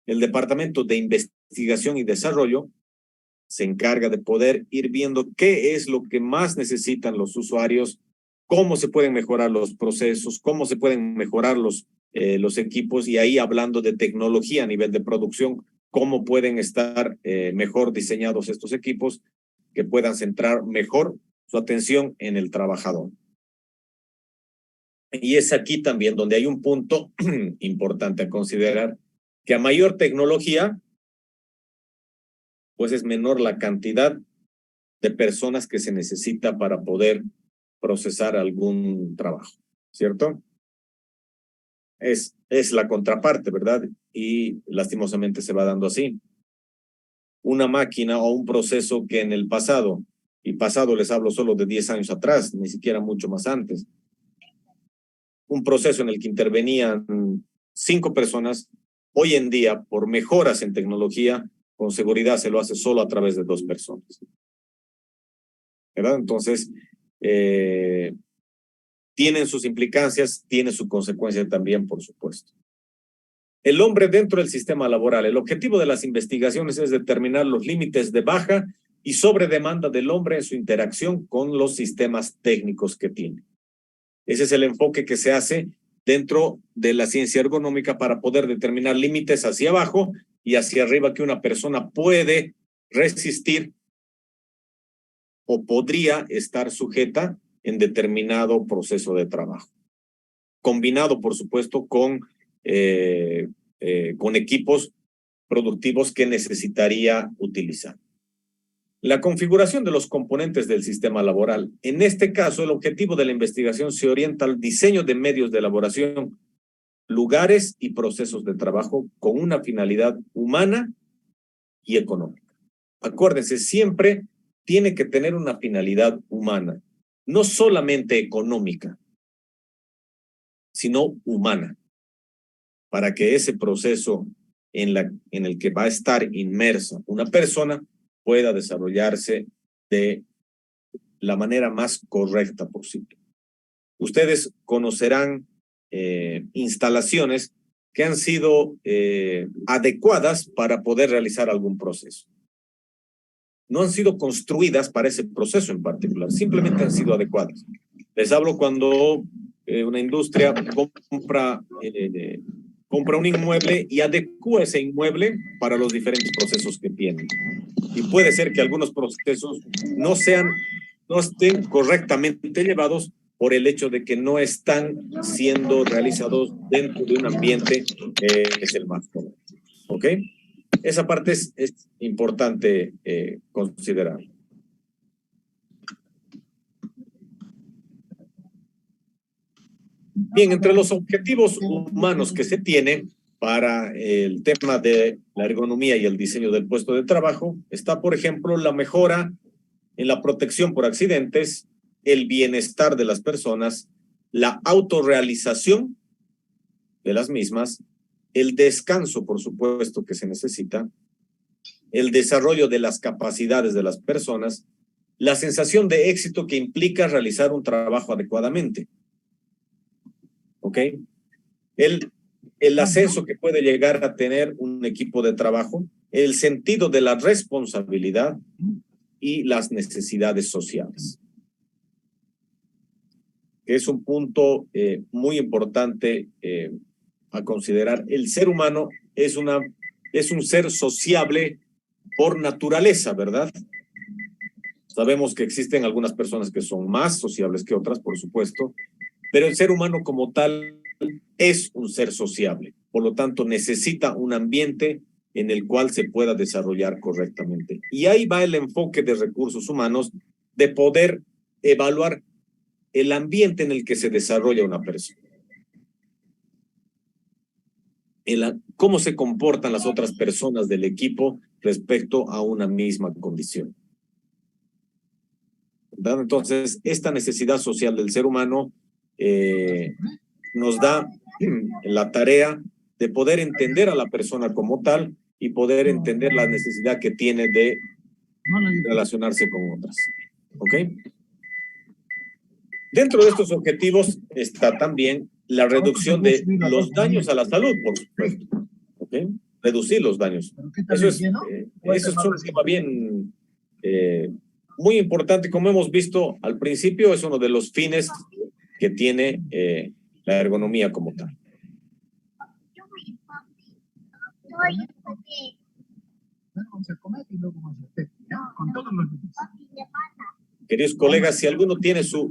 el Departamento de Investigación y Desarrollo se encarga de poder ir viendo qué es lo que más necesitan los usuarios, cómo se pueden mejorar los procesos, cómo se pueden mejorar los equipos, y ahí hablando de tecnología a nivel de producción, cómo pueden estar mejor diseñados estos equipos que puedan centrar mejor su atención en el trabajador. Y es aquí también donde hay un punto importante a considerar, que a mayor tecnología, pues es menor la cantidad de personas que se necesita para poder procesar algún trabajo, ¿cierto? Es la contraparte, ¿verdad? Y lastimosamente se va dando así. Una máquina o un proceso que en el pasado, y pasado les hablo solo de 10 años atrás, ni siquiera mucho más antes, un proceso en el que intervenían 5 personas, hoy en día, por mejoras en tecnología, con seguridad se lo hace solo a través de 2 personas. ¿Verdad? Entonces, tienen sus implicancias, tiene su consecuencia también, por supuesto. El hombre dentro del sistema laboral. El objetivo de las investigaciones es determinar los límites de baja y sobredemanda del hombre en su interacción con los sistemas técnicos que tiene. Ese es el enfoque que se hace dentro de la ciencia ergonómica para poder determinar límites hacia abajo y hacia arriba que una persona puede resistir o podría estar sujeta en determinado proceso de trabajo. Combinado, por supuesto, con equipos productivos que necesitaría utilizar. La configuración de los componentes del sistema laboral. En este caso, el objetivo de la investigación se orienta al diseño de medios de elaboración, lugares y procesos de trabajo con una finalidad humana y económica. Acuérdense, siempre tiene que tener una finalidad humana, no solamente económica, sino humana, para que ese proceso en el que va a estar inmersa una persona pueda desarrollarse de la manera más correcta posible. Ustedes conocerán instalaciones que han sido adecuadas para poder realizar algún proceso. No han sido construidas para ese proceso en particular, simplemente han sido adecuadas. Les hablo cuando una industria compra un inmueble y adecua ese inmueble para los diferentes procesos que tienen. Y puede ser que algunos procesos no estén correctamente llevados por el hecho de que no están siendo realizados dentro de un ambiente que es el más común. ¿Ok? Esa parte es importante considerar. Bien, entre los objetivos humanos que se tiene para el tema de la ergonomía y el diseño del puesto de trabajo está, por ejemplo, la mejora en la protección por accidentes, el bienestar de las personas, la autorrealización de las mismas, el descanso, por supuesto, que se necesita, el desarrollo de las capacidades de las personas, la sensación de éxito que implica realizar un trabajo adecuadamente. ¿Ok? El ascenso que puede llegar a tener un equipo de trabajo, el sentido de la responsabilidad, y las necesidades sociales. Es un punto muy importante a considerar. El ser humano es un ser sociable por naturaleza, ¿verdad? Sabemos que existen algunas personas que son más sociables que otras, por supuesto, pero el ser humano como tal es un ser sociable. Por lo tanto, necesita un ambiente en el cual se pueda desarrollar correctamente. Y ahí va el enfoque de recursos humanos de poder evaluar el ambiente en el que se desarrolla una persona. Cómo se comportan las otras personas del equipo respecto a una misma condición. ¿Verdad? Entonces, esta necesidad social del ser humano nos da la tarea de poder entender a la persona como tal y poder entender la necesidad que tiene de relacionarse con otras. ¿Ok? Dentro de estos objetivos está también la reducción de los daños a la salud, por supuesto. ¿Ok? Reducir los daños. Eso es un tema bien muy importante. Como hemos visto al principio, es uno de los fines que tiene la ergonomía como tal. Queridos colegas, si alguno tiene su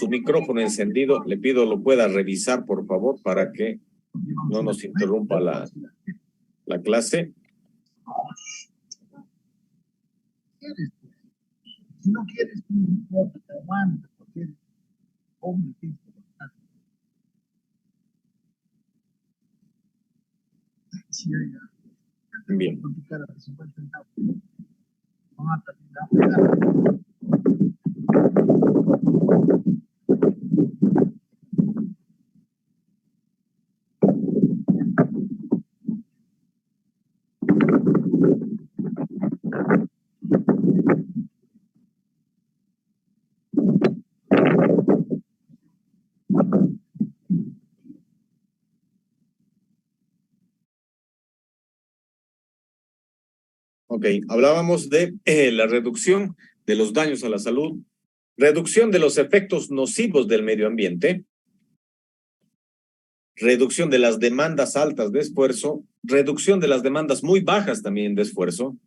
micrófono encendido, le pido lo pueda revisar, por favor, para que no nos interrumpa la clase. Si no quieres, no importa, te aguanta, porque eres hombre, tienes que aguantar. Sí, oiga. Bien. Ok, hablábamos de la reducción de los daños a la salud, reducción de los efectos nocivos del medio ambiente, reducción de las demandas altas de esfuerzo, reducción de las demandas muy bajas también de esfuerzo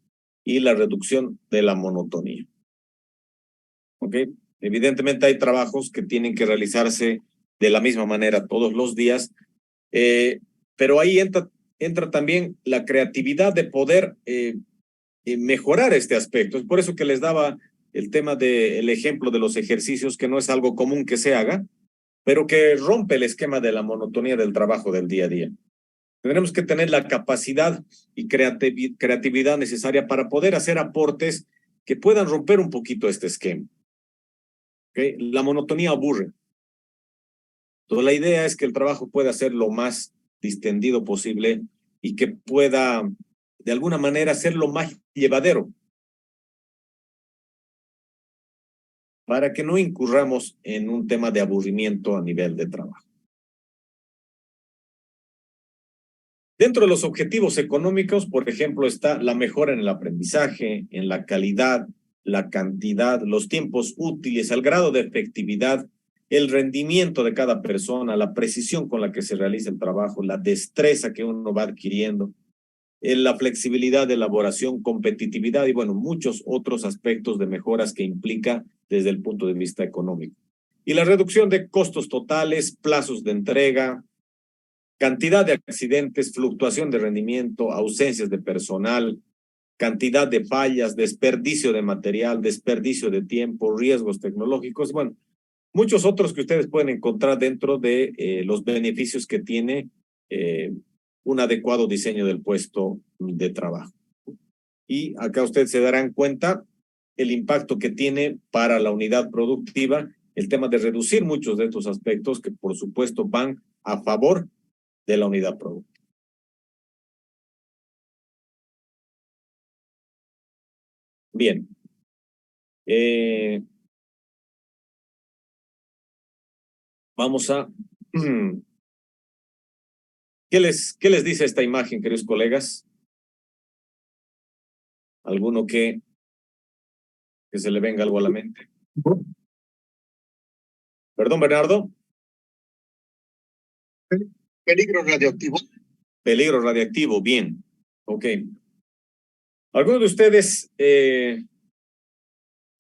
y la reducción de la monotonía. Ok, evidentemente hay trabajos que tienen que realizarse de la misma manera todos los días, pero ahí entra también la creatividad de poder mejorar este aspecto. Es por eso que les daba el tema del ejemplo de los ejercicios, que no es algo común que se haga, pero que rompe el esquema de la monotonía del trabajo del día a día. Tendremos que tener la capacidad y creatividad necesaria para poder hacer aportes que puedan romper un poquito este esquema. ¿Okay? La monotonía aburre. Entonces, la idea es que el trabajo pueda ser lo más distendido posible y que pueda de alguna manera ser lo más llevadero para que no incurramos en un tema de aburrimiento a nivel de trabajo. Dentro de los objetivos económicos, por ejemplo, está la mejora en el aprendizaje, en la calidad, la cantidad, los tiempos útiles, el grado de efectividad, el rendimiento de cada persona, la precisión con la que se realiza el trabajo, la destreza que uno va adquiriendo, la flexibilidad de elaboración, competitividad y, bueno, muchos otros aspectos de mejoras que implica desde el punto de vista económico. Y la reducción de costos totales, plazos de entrega, cantidad de accidentes, fluctuación de rendimiento, ausencias de personal, cantidad de fallas, desperdicio de material, desperdicio de tiempo, riesgos tecnológicos, bueno, muchos otros que ustedes pueden encontrar dentro de los beneficios que tiene un adecuado diseño del puesto de trabajo. Y acá ustedes se darán cuenta el impacto que tiene para la unidad productiva el tema de reducir muchos de estos aspectos que por supuesto van a favor de la unidad productiva. Bien. Vamos a... ¿Qué les dice esta imagen, queridos colegas? ¿Alguno que que se le venga algo a la mente. Perdón, Bernardo. Peligro radioactivo. Peligro radiactivo, bien. Ok. ¿Alguno de ustedes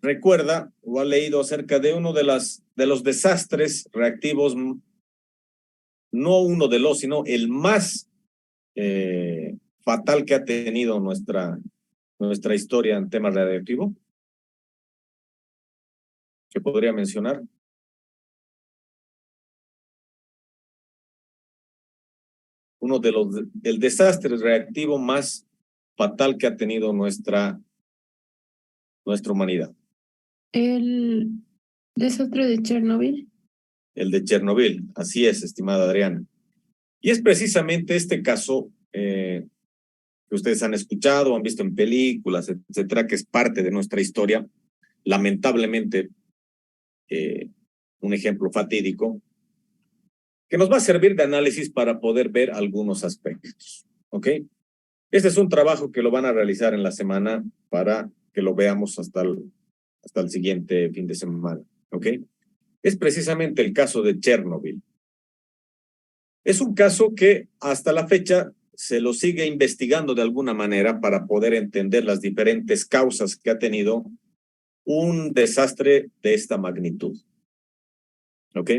recuerda o ha leído acerca de uno de los desastres reactivos, no uno de los, sino el más fatal que ha tenido nuestra historia en temas radioactivos? ¿Se podría mencionar? Uno de el desastre reactivo más fatal que ha tenido nuestra humanidad. El desastre de Chernobyl. El de Chernobyl, así es, estimada Adriana. Y es precisamente este caso que ustedes han escuchado, han visto en películas, etcétera, que es parte de nuestra historia. Lamentablemente, un ejemplo fatídico que nos va a servir de análisis para poder ver algunos aspectos, ¿ok? Este es un trabajo que lo van a realizar en la semana para que lo veamos hasta el siguiente fin de semana, ¿ok? Es precisamente el caso de Chernobyl. Es un caso que hasta la fecha se lo sigue investigando de alguna manera para poder entender las diferentes causas que ha tenido un desastre de esta magnitud, ¿ok?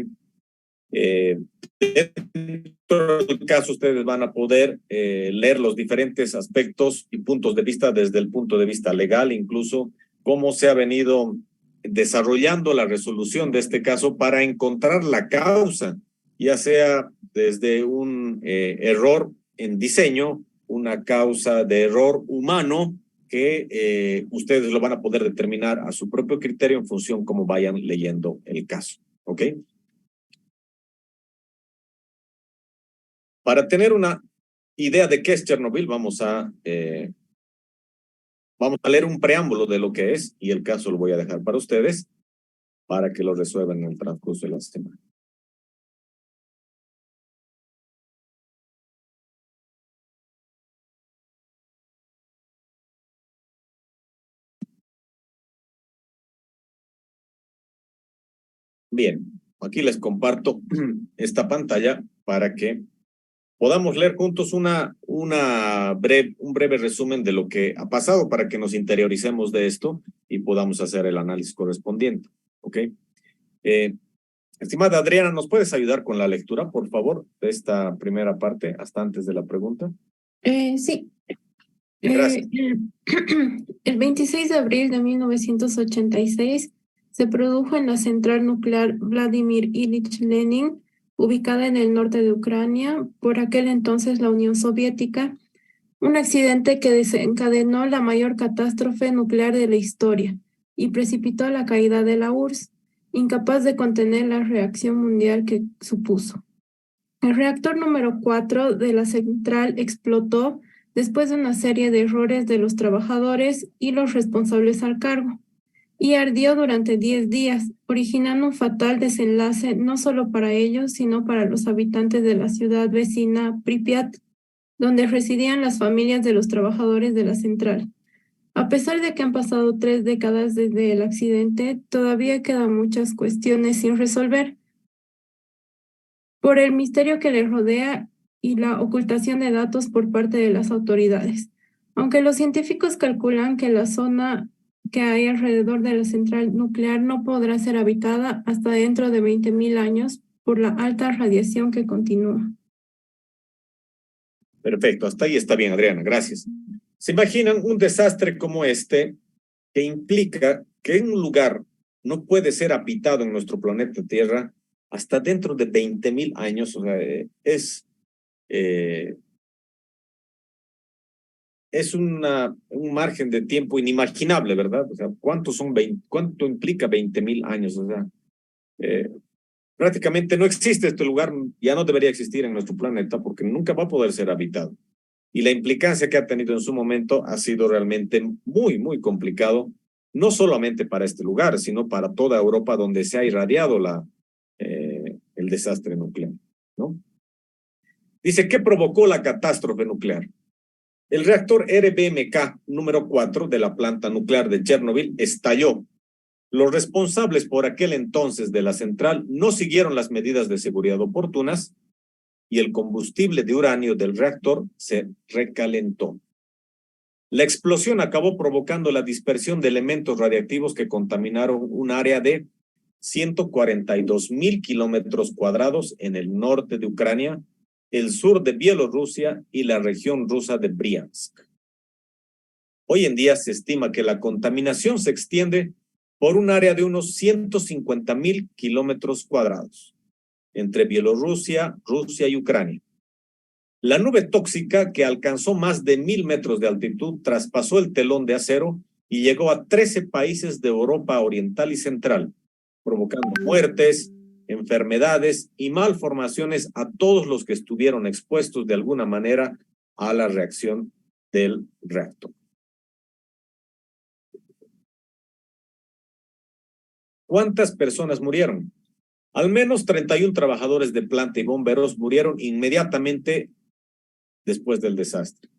Dentro del caso ustedes van a poder leer los diferentes aspectos y puntos de vista desde el punto de vista legal, incluso cómo se ha venido desarrollando la resolución de este caso para encontrar la causa, ya sea desde un error en diseño, una causa de error humano que ustedes lo van a poder determinar a su propio criterio en función como vayan leyendo el caso, ¿ok? Para tener una idea de qué es Chernobyl, vamos a leer un preámbulo de lo que es, y el caso lo voy a dejar para ustedes, para que lo resuelvan en el transcurso de la semana. Bien, aquí les comparto esta pantalla para que podamos leer juntos un breve resumen de lo que ha pasado para que nos interioricemos de esto y podamos hacer el análisis correspondiente, ¿ok? Estimada Adriana, ¿nos puedes ayudar con la lectura, por favor, de esta primera parte, hasta antes de la pregunta? Sí. Gracias. El 26 de abril de 1986 se produjo en la central nuclear Vladimir Ilich Lenin, ubicada en el norte de Ucrania, por aquel entonces la Unión Soviética, un accidente que desencadenó la mayor catástrofe nuclear de la historia y precipitó la caída de la URSS, incapaz de contener la reacción mundial que supuso. El reactor número 4 de la central explotó después de una serie de errores de los trabajadores y los responsables al cargo, y ardió durante 10 días, originando un fatal desenlace no solo para ellos, sino para los habitantes de la ciudad vecina Pripyat, donde residían las familias de los trabajadores de la central. A pesar de que han pasado 3 décadas desde el accidente, todavía quedan muchas cuestiones sin resolver, por el misterio que le rodea y la ocultación de datos por parte de las autoridades. Aunque los científicos calculan que la zona que hay alrededor de la central nuclear no podrá ser habitada hasta dentro de 20.000 años por la alta radiación que continúa. Perfecto, hasta ahí está bien, Adriana, gracias. ¿Se imaginan un desastre como este que implica que un lugar no puede ser habitado en nuestro planeta Tierra hasta dentro de 20.000 años? O sea, es un margen de tiempo inimaginable, ¿verdad? O sea, ¿cuánto implica 20.000 años? O sea, prácticamente no existe este lugar, ya no debería existir en nuestro planeta porque nunca va a poder ser habitado. Y la implicancia que ha tenido en su momento ha sido realmente muy, muy complicado, no solamente para este lugar, sino para toda Europa donde se ha irradiado el desastre nuclear, ¿no? Dice, ¿qué provocó la catástrofe nuclear? El reactor RBMK número 4 de la planta nuclear de Chernobyl estalló. Los responsables por aquel entonces de la central no siguieron las medidas de seguridad oportunas y el combustible de uranio del reactor se recalentó. La explosión acabó provocando la dispersión de elementos radiactivos que contaminaron un área de 142,000 kilómetros cuadrados en el norte de Ucrania, el sur de Bielorrusia y la región rusa de Briansk. Hoy en día se estima que la contaminación se extiende por un área de unos 150,000 kilómetros cuadrados entre Bielorrusia, Rusia y Ucrania. La nube tóxica, que alcanzó más de 1,000 metros de altitud, traspasó el telón de acero y llegó a 13 países de Europa Oriental y Central, provocando muertes, enfermedades y malformaciones a todos los que estuvieron expuestos de alguna manera a la reacción del reactor. ¿Cuántas personas murieron? Al menos 31 trabajadores de planta y bomberos murieron inmediatamente después del desastre,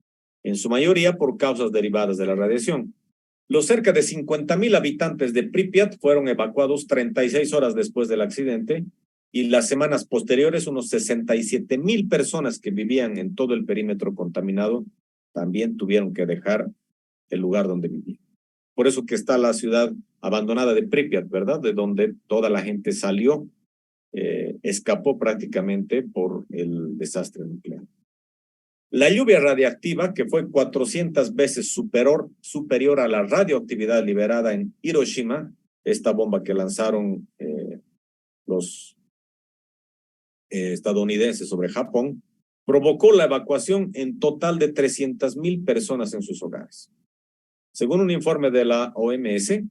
en su mayoría por causas derivadas de la radiación. Los cerca de 50,000 habitantes de Pripyat fueron evacuados 36 horas después del accidente y las semanas posteriores unos 67,000 personas que vivían en todo el perímetro contaminado también tuvieron que dejar el lugar donde vivían. Por eso que está la ciudad abandonada de Pripyat, ¿verdad? De donde toda la gente salió, escapó prácticamente por el desastre nuclear. La lluvia radiactiva, que fue 400 veces superior a la radioactividad liberada en Hiroshima, esta bomba que lanzaron los estadounidenses sobre Japón, provocó la evacuación en total de 300,000 personas en sus hogares. Según un informe de la OMS,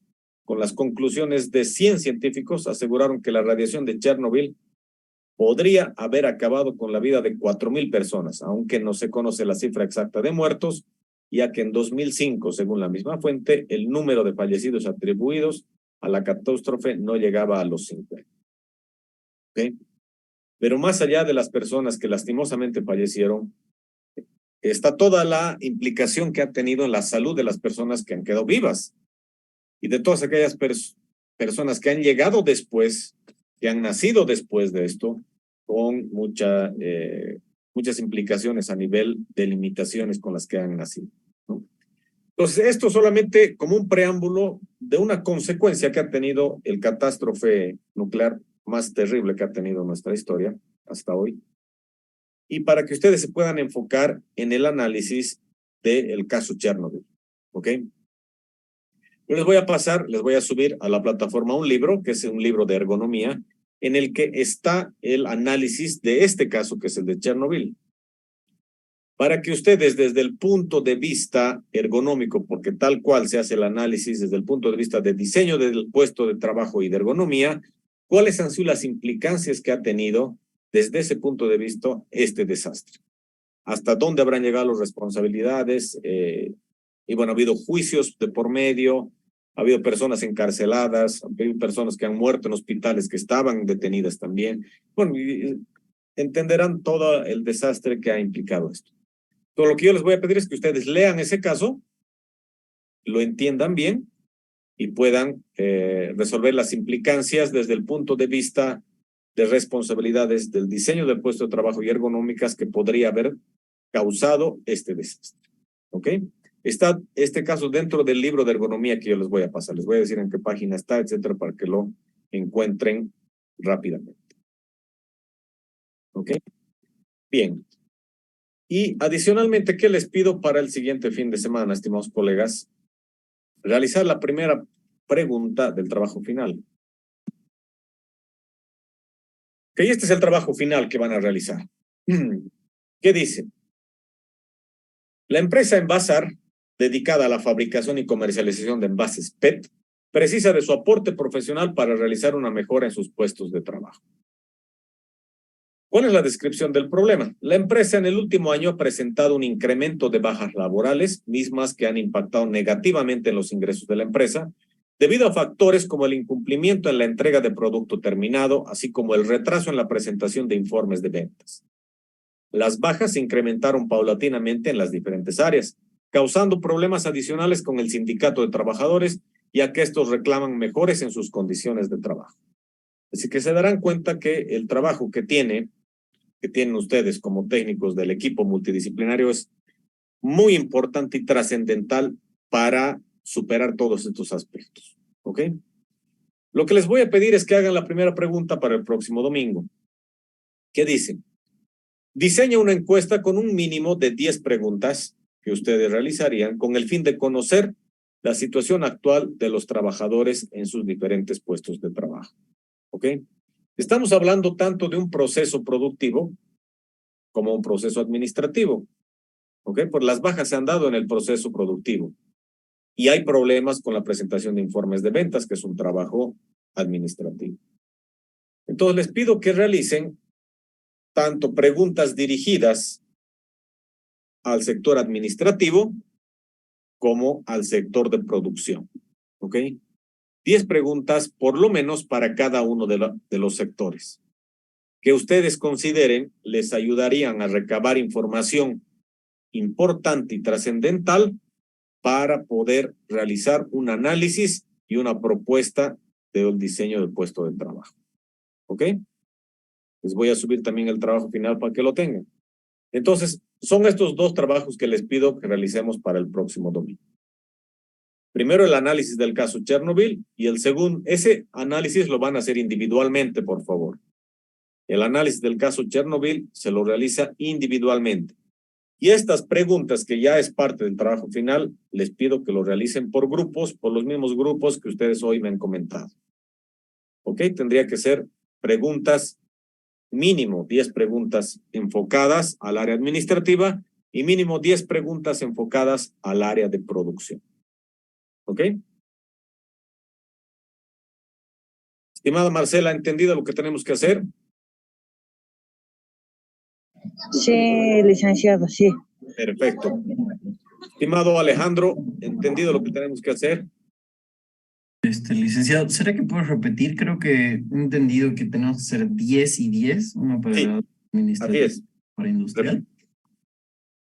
con las conclusiones de 100 científicos, aseguraron que la radiación de Chernobyl podría haber acabado con la vida de 4,000 personas, aunque no se conoce la cifra exacta de muertos, ya que en 2005, según la misma fuente, el número de fallecidos atribuidos a la catástrofe no llegaba a los 50. ¿Okay? Pero más allá de las personas que lastimosamente fallecieron, está toda la implicación que ha tenido en la salud de las personas que han quedado vivas y de todas aquellas personas que han llegado después, que han nacido después de esto, con muchas implicaciones a nivel de limitaciones con las que han nacido, ¿no? Entonces, esto solamente como un preámbulo de una consecuencia que ha tenido el catástrofe nuclear más terrible que ha tenido nuestra historia hasta hoy, y para que ustedes se puedan enfocar en el análisis del caso Chernobyl, ¿ok? Yo les voy a subir a la plataforma un libro, que es un libro de ergonomía, en el que está el análisis de este caso, que es el de Chernobyl. Para que ustedes desde el punto de vista ergonómico, porque tal cual se hace el análisis desde el punto de vista de diseño del puesto de trabajo y de ergonomía, cuáles han sido las implicancias que ha tenido desde ese punto de vista este desastre. Hasta dónde habrán llegado las responsabilidades, y bueno, ha habido juicios de por medio, ha habido personas encarceladas, ha habido personas que han muerto en hospitales que estaban detenidas también. Bueno, entenderán todo el desastre que ha implicado esto. Todo lo que yo les voy a pedir es que ustedes lean ese caso, lo entiendan bien y puedan resolver las implicancias desde el punto de vista de responsabilidades del diseño del puesto de trabajo y ergonómicas que podría haber causado este desastre. ¿Ok? Está este caso dentro del libro de ergonomía que yo les voy a pasar. Les voy a decir en qué página está, etcétera, para que lo encuentren rápidamente. ¿Ok? Bien. Y adicionalmente, ¿qué les pido para el siguiente fin de semana, estimados colegas? Realizar la primera pregunta del trabajo final. Ok, este es el trabajo final que van a realizar. ¿Qué dice? La empresa Envasar, dedicada a la fabricación y comercialización de envases PET, precisa de su aporte profesional para realizar una mejora en sus puestos de trabajo. ¿Cuál es la descripción del problema? La empresa en el último año ha presentado un incremento de bajas laborales, mismas que han impactado negativamente en los ingresos de la empresa, debido a factores como el incumplimiento en la entrega de producto terminado, así como el retraso en la presentación de informes de ventas. las bajas se incrementaron paulatinamente en las diferentes áreas, causando problemas adicionales con el sindicato de trabajadores, ya que estos reclaman mejores en sus condiciones de trabajo. Así que se darán cuenta que el trabajo que tienen ustedes como técnicos del equipo multidisciplinario es muy importante y trascendental para superar todos estos aspectos. ¿Ok? Lo que les voy a pedir es que hagan la primera pregunta para el próximo domingo. ¿Qué dicen? Diseña una encuesta con un mínimo de 10 preguntas que ustedes realizarían con el fin de conocer la situación actual de los trabajadores en sus diferentes puestos de trabajo. ¿Ok? Estamos hablando tanto de un proceso productivo como un proceso administrativo. ¿Ok? Pues las bajas se han dado en el proceso productivo. Y hay problemas con la presentación de informes de ventas, que es un trabajo administrativo. Entonces les pido que realicen tanto preguntas dirigidas al sector administrativo como al sector de producción. ¿Ok? 10 preguntas por lo menos para cada uno de los sectores que ustedes consideren les ayudarían a recabar información importante y trascendental para poder realizar un análisis y una propuesta del diseño del puesto de trabajo. ¿Ok? Les voy a subir también el trabajo final para que lo tengan. Entonces, son estos dos trabajos que les pido que realicemos para el próximo domingo. Primero, el análisis del caso Chernobyl y el segundo, ese análisis lo van a hacer individualmente, por favor. El análisis del caso Chernobyl se lo realiza individualmente. Y estas preguntas, que ya es parte del trabajo final, les pido que lo realicen por grupos, por los mismos grupos que ustedes hoy me han comentado. ¿Ok? Tendría que ser preguntas, mínimo 10 preguntas enfocadas al área administrativa y mínimo 10 preguntas enfocadas al área de producción. ¿Ok? Estimada Marcela, ¿ha entendido lo que tenemos que hacer? Sí, licenciado, sí. Perfecto. Estimado Alejandro, ¿entendido lo que tenemos que hacer? Licenciado, ¿será que puedes repetir? Creo que he entendido que tenemos que hacer 10 y 10, una para Sí, administrativa, así es. para industrial.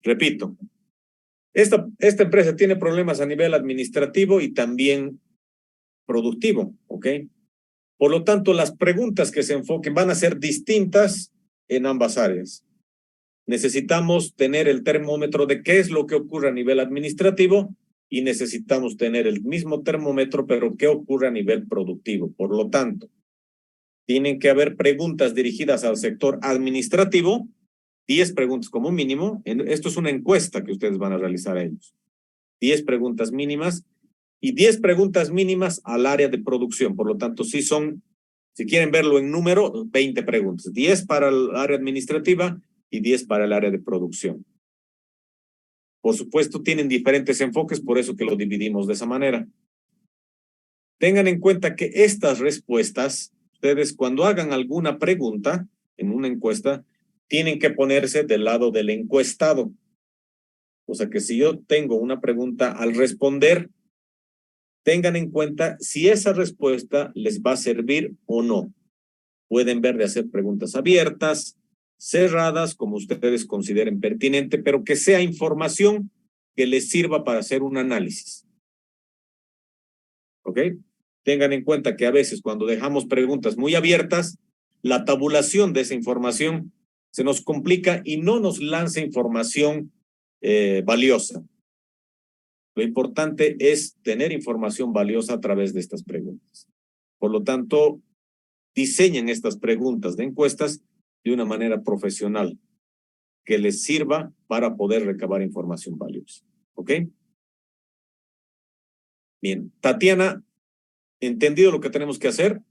Repito, esta empresa tiene problemas a nivel administrativo y también productivo, ¿ok? Por lo tanto, las preguntas que se enfoquen van a ser distintas en ambas áreas. Necesitamos tener el termómetro de qué es lo que ocurre a nivel administrativo y necesitamos tener el mismo termómetro, pero qué ocurre a nivel productivo. Por lo tanto, tienen que haber preguntas dirigidas al sector administrativo, 10 preguntas como mínimo. Esto es una encuesta que ustedes van a realizar a ellos. 10 preguntas mínimas y 10 preguntas mínimas al área de producción. Por lo tanto, si quieren verlo en número, 20 preguntas. 10 para el área administrativa y 10 para el área de producción. Por supuesto, tienen diferentes enfoques, por eso que lo dividimos de esa manera. Tengan en cuenta que estas respuestas, ustedes cuando hagan alguna pregunta en una encuesta, tienen que ponerse del lado del encuestado. O sea que si yo tengo una pregunta, al responder, tengan en cuenta si esa respuesta les va a servir o no. Pueden ver de hacer preguntas abiertas, cerradas, como ustedes consideren pertinente, pero que sea información que les sirva para hacer un análisis. ¿Ok? Tengan en cuenta que a veces cuando dejamos preguntas muy abiertas, la tabulación de esa información se nos complica y no nos lanza información valiosa. Lo importante es tener información valiosa a través de estas preguntas. Por lo tanto, diseñen estas preguntas de encuestas de una manera profesional que les sirva para poder recabar información valiosa. ¿Ok? Bien. Tatiana, ¿entendido lo que tenemos que hacer?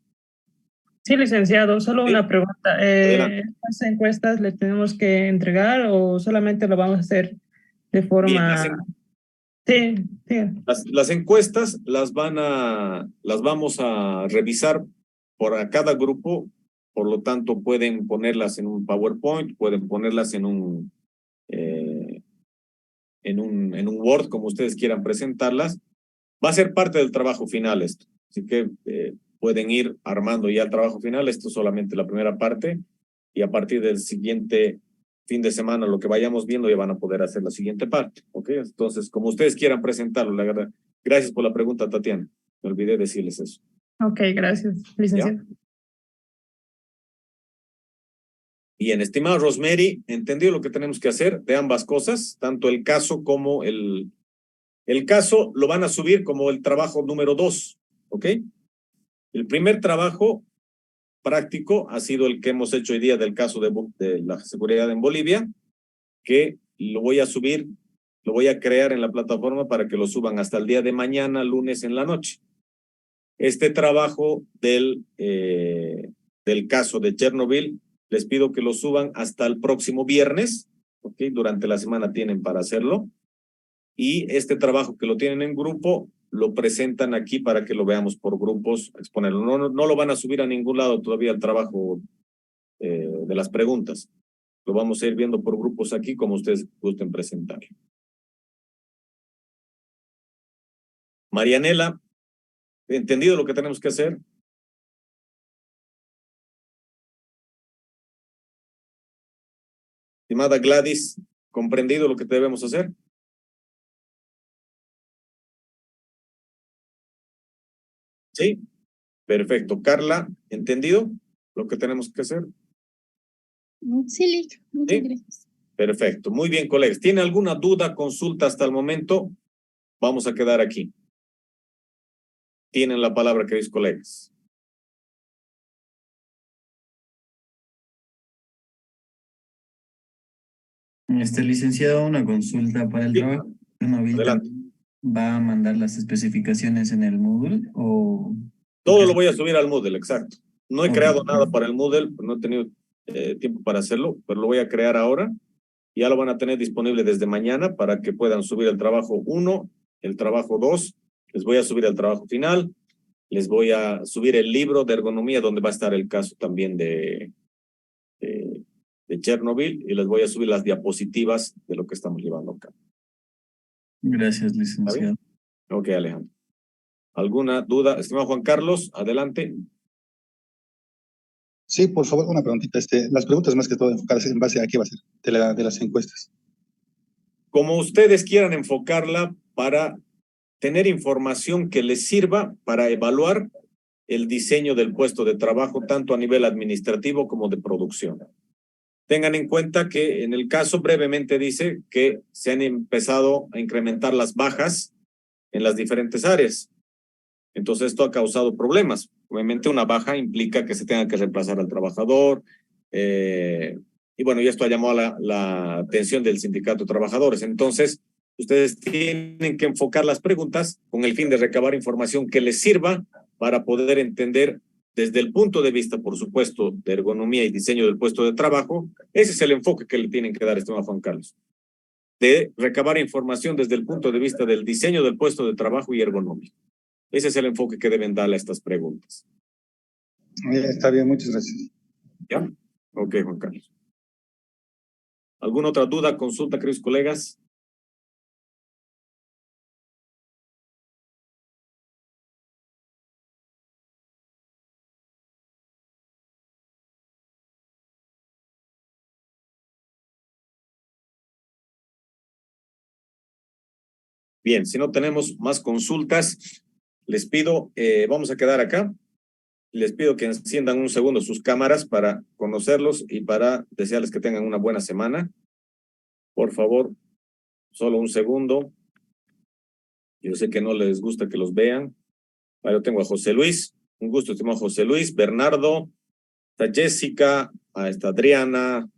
Sí, licenciado, solo Sí. una pregunta. Adelante. ¿Estas encuestas le tenemos que entregar o solamente lo vamos a hacer de forma... Bien, Sí. las encuestas las vamos a revisar por cada grupo, por lo tanto pueden ponerlas en un PowerPoint, pueden ponerlas en un Word, como ustedes quieran presentarlas. Va a ser parte del trabajo final esto, así que pueden ir armando ya el trabajo final. Esto es solamente la primera parte y a partir del siguiente fin de semana, lo que vayamos viendo, ya van a poder hacer la siguiente parte, ¿ok? Entonces, como ustedes quieran presentarlo, la verdad. Gracias por la pregunta, Tatiana. Me olvidé decirles eso. Ok, gracias, licenciado. Bien, estimado Rosemary, entendido lo que tenemos que hacer de ambas cosas, tanto el caso como el caso lo van a subir como el trabajo número 2, ¿ok? El primer trabajo práctico ha sido el que hemos hecho hoy día del caso de la seguridad en Bolivia, que lo voy a subir, lo voy a crear en la plataforma para que lo suban hasta el día de mañana, lunes en la noche. Este trabajo del caso de Chernobyl, les pido que lo suban hasta el próximo viernes, ¿ok? Durante la semana tienen para hacerlo. Y este trabajo que lo tienen en grupo, lo presentan aquí para que lo veamos por grupos, exponerlo. No lo van a subir a ningún lado todavía el trabajo de las preguntas. Lo vamos a ir viendo por grupos aquí, como ustedes gusten presentarlo. Marianela, ¿entendido lo que tenemos que hacer? Estimada Gladys, ¿comprendido lo que debemos hacer? Sí, perfecto. Carla, ¿entendido lo que tenemos que hacer? Sí, listo. Muchas gracias. Perfecto. Muy bien, colegas. ¿Tiene alguna duda, consulta hasta el momento? Vamos a quedar aquí. Tienen la palabra, queridos colegas. Licenciado, una consulta para el trabajo. Adelante. ¿Va a mandar las especificaciones en el Moodle o...? Todo lo voy a subir al Moodle, exacto. No he creado nada para el Moodle, no he tenido tiempo para hacerlo, pero lo voy a crear ahora. Ya lo van a tener disponible desde mañana para que puedan subir el trabajo 1, el trabajo 2. Les voy a subir el trabajo final. Les voy a subir el libro de ergonomía donde va a estar el caso también de Chernobyl y les voy a subir las diapositivas de lo que estamos llevando acá. Gracias, licenciado. Ok, Alejandro. ¿Alguna duda? Estimado Juan Carlos, adelante. Sí, por favor, una preguntita. Las preguntas más que todo enfocadas en base a qué va a ser de las encuestas. Como ustedes quieran enfocarla para tener información que les sirva para evaluar el diseño del puesto de trabajo, tanto a nivel administrativo como de producción. Tengan en cuenta que en el caso brevemente dice que se han empezado a incrementar las bajas en las diferentes áreas. Entonces esto ha causado problemas. Obviamente una baja implica que se tenga que reemplazar al trabajador. Y bueno, y esto ha llamado la atención del sindicato de trabajadores. Entonces, ustedes tienen que enfocar las preguntas con el fin de recabar información que les sirva para poder entender desde el punto de vista, por supuesto, de ergonomía y diseño del puesto de trabajo. Ese es el enfoque que le tienen que dar, estimado Juan Carlos. De recabar información desde el punto de vista del diseño del puesto de trabajo y ergonómico. Ese es el enfoque que deben darle a estas preguntas. Está bien, muchas gracias. ¿Ya? Ok, Juan Carlos. ¿Alguna otra duda, consulta, queridos colegas? Bien, si no tenemos más consultas, les pido, vamos a quedar acá. Les pido que enciendan un segundo sus cámaras para conocerlos y para desearles que tengan una buena semana. Por favor, solo un segundo. Yo sé que no les gusta que los vean. Yo tengo a José Luis. Un gusto, estimado José Luis. Bernardo. Está Jessica. Está Adriana.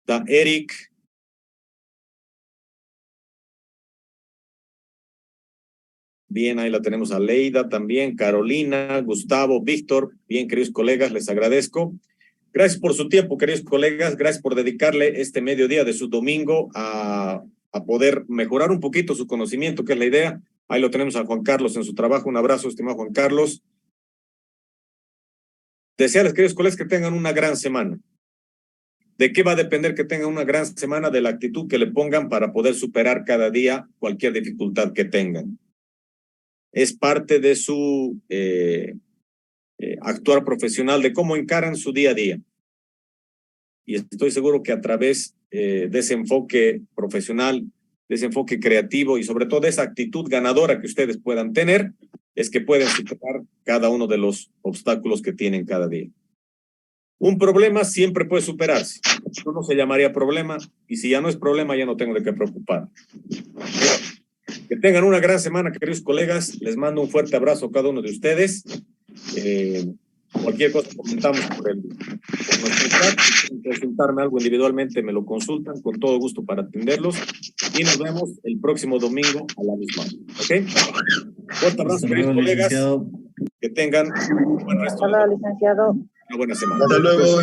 Está Eric. Bien, ahí la tenemos a Leida también, Carolina, Gustavo, Víctor. Bien, queridos colegas, les agradezco. Gracias por su tiempo, queridos colegas. Gracias por dedicarle este mediodía de su domingo a poder mejorar un poquito su conocimiento, que es la idea. Ahí lo tenemos a Juan Carlos en su trabajo. Un abrazo, estimado Juan Carlos. Desearles, queridos colegas, que tengan una gran semana. ¿De qué va a depender que tengan una gran semana? De la actitud que le pongan para poder superar cada día cualquier dificultad que tengan. Es parte de su actuar profesional, de cómo encaran su día a día. Y estoy seguro que a través de ese enfoque profesional, de ese enfoque creativo y sobre todo de esa actitud ganadora que ustedes puedan tener, es que pueden superar cada uno de los obstáculos que tienen cada día. Un problema siempre puede superarse. Esto no se llamaría problema, y si ya no es problema, ya no tengo de qué preocupar. Que tengan una gran semana, queridos colegas. Les mando un fuerte abrazo a cada uno de ustedes. Cualquier cosa comentamos por nuestro chat. Si quieren consultarme algo individualmente, me lo consultan con todo gusto para atenderlos. Y nos vemos el próximo domingo a la misma hora. ¿Ok? Fuerte abrazo, queridos colegas. Que tengan un buen resto. Hola, licenciado. Una buena semana. Hasta luego.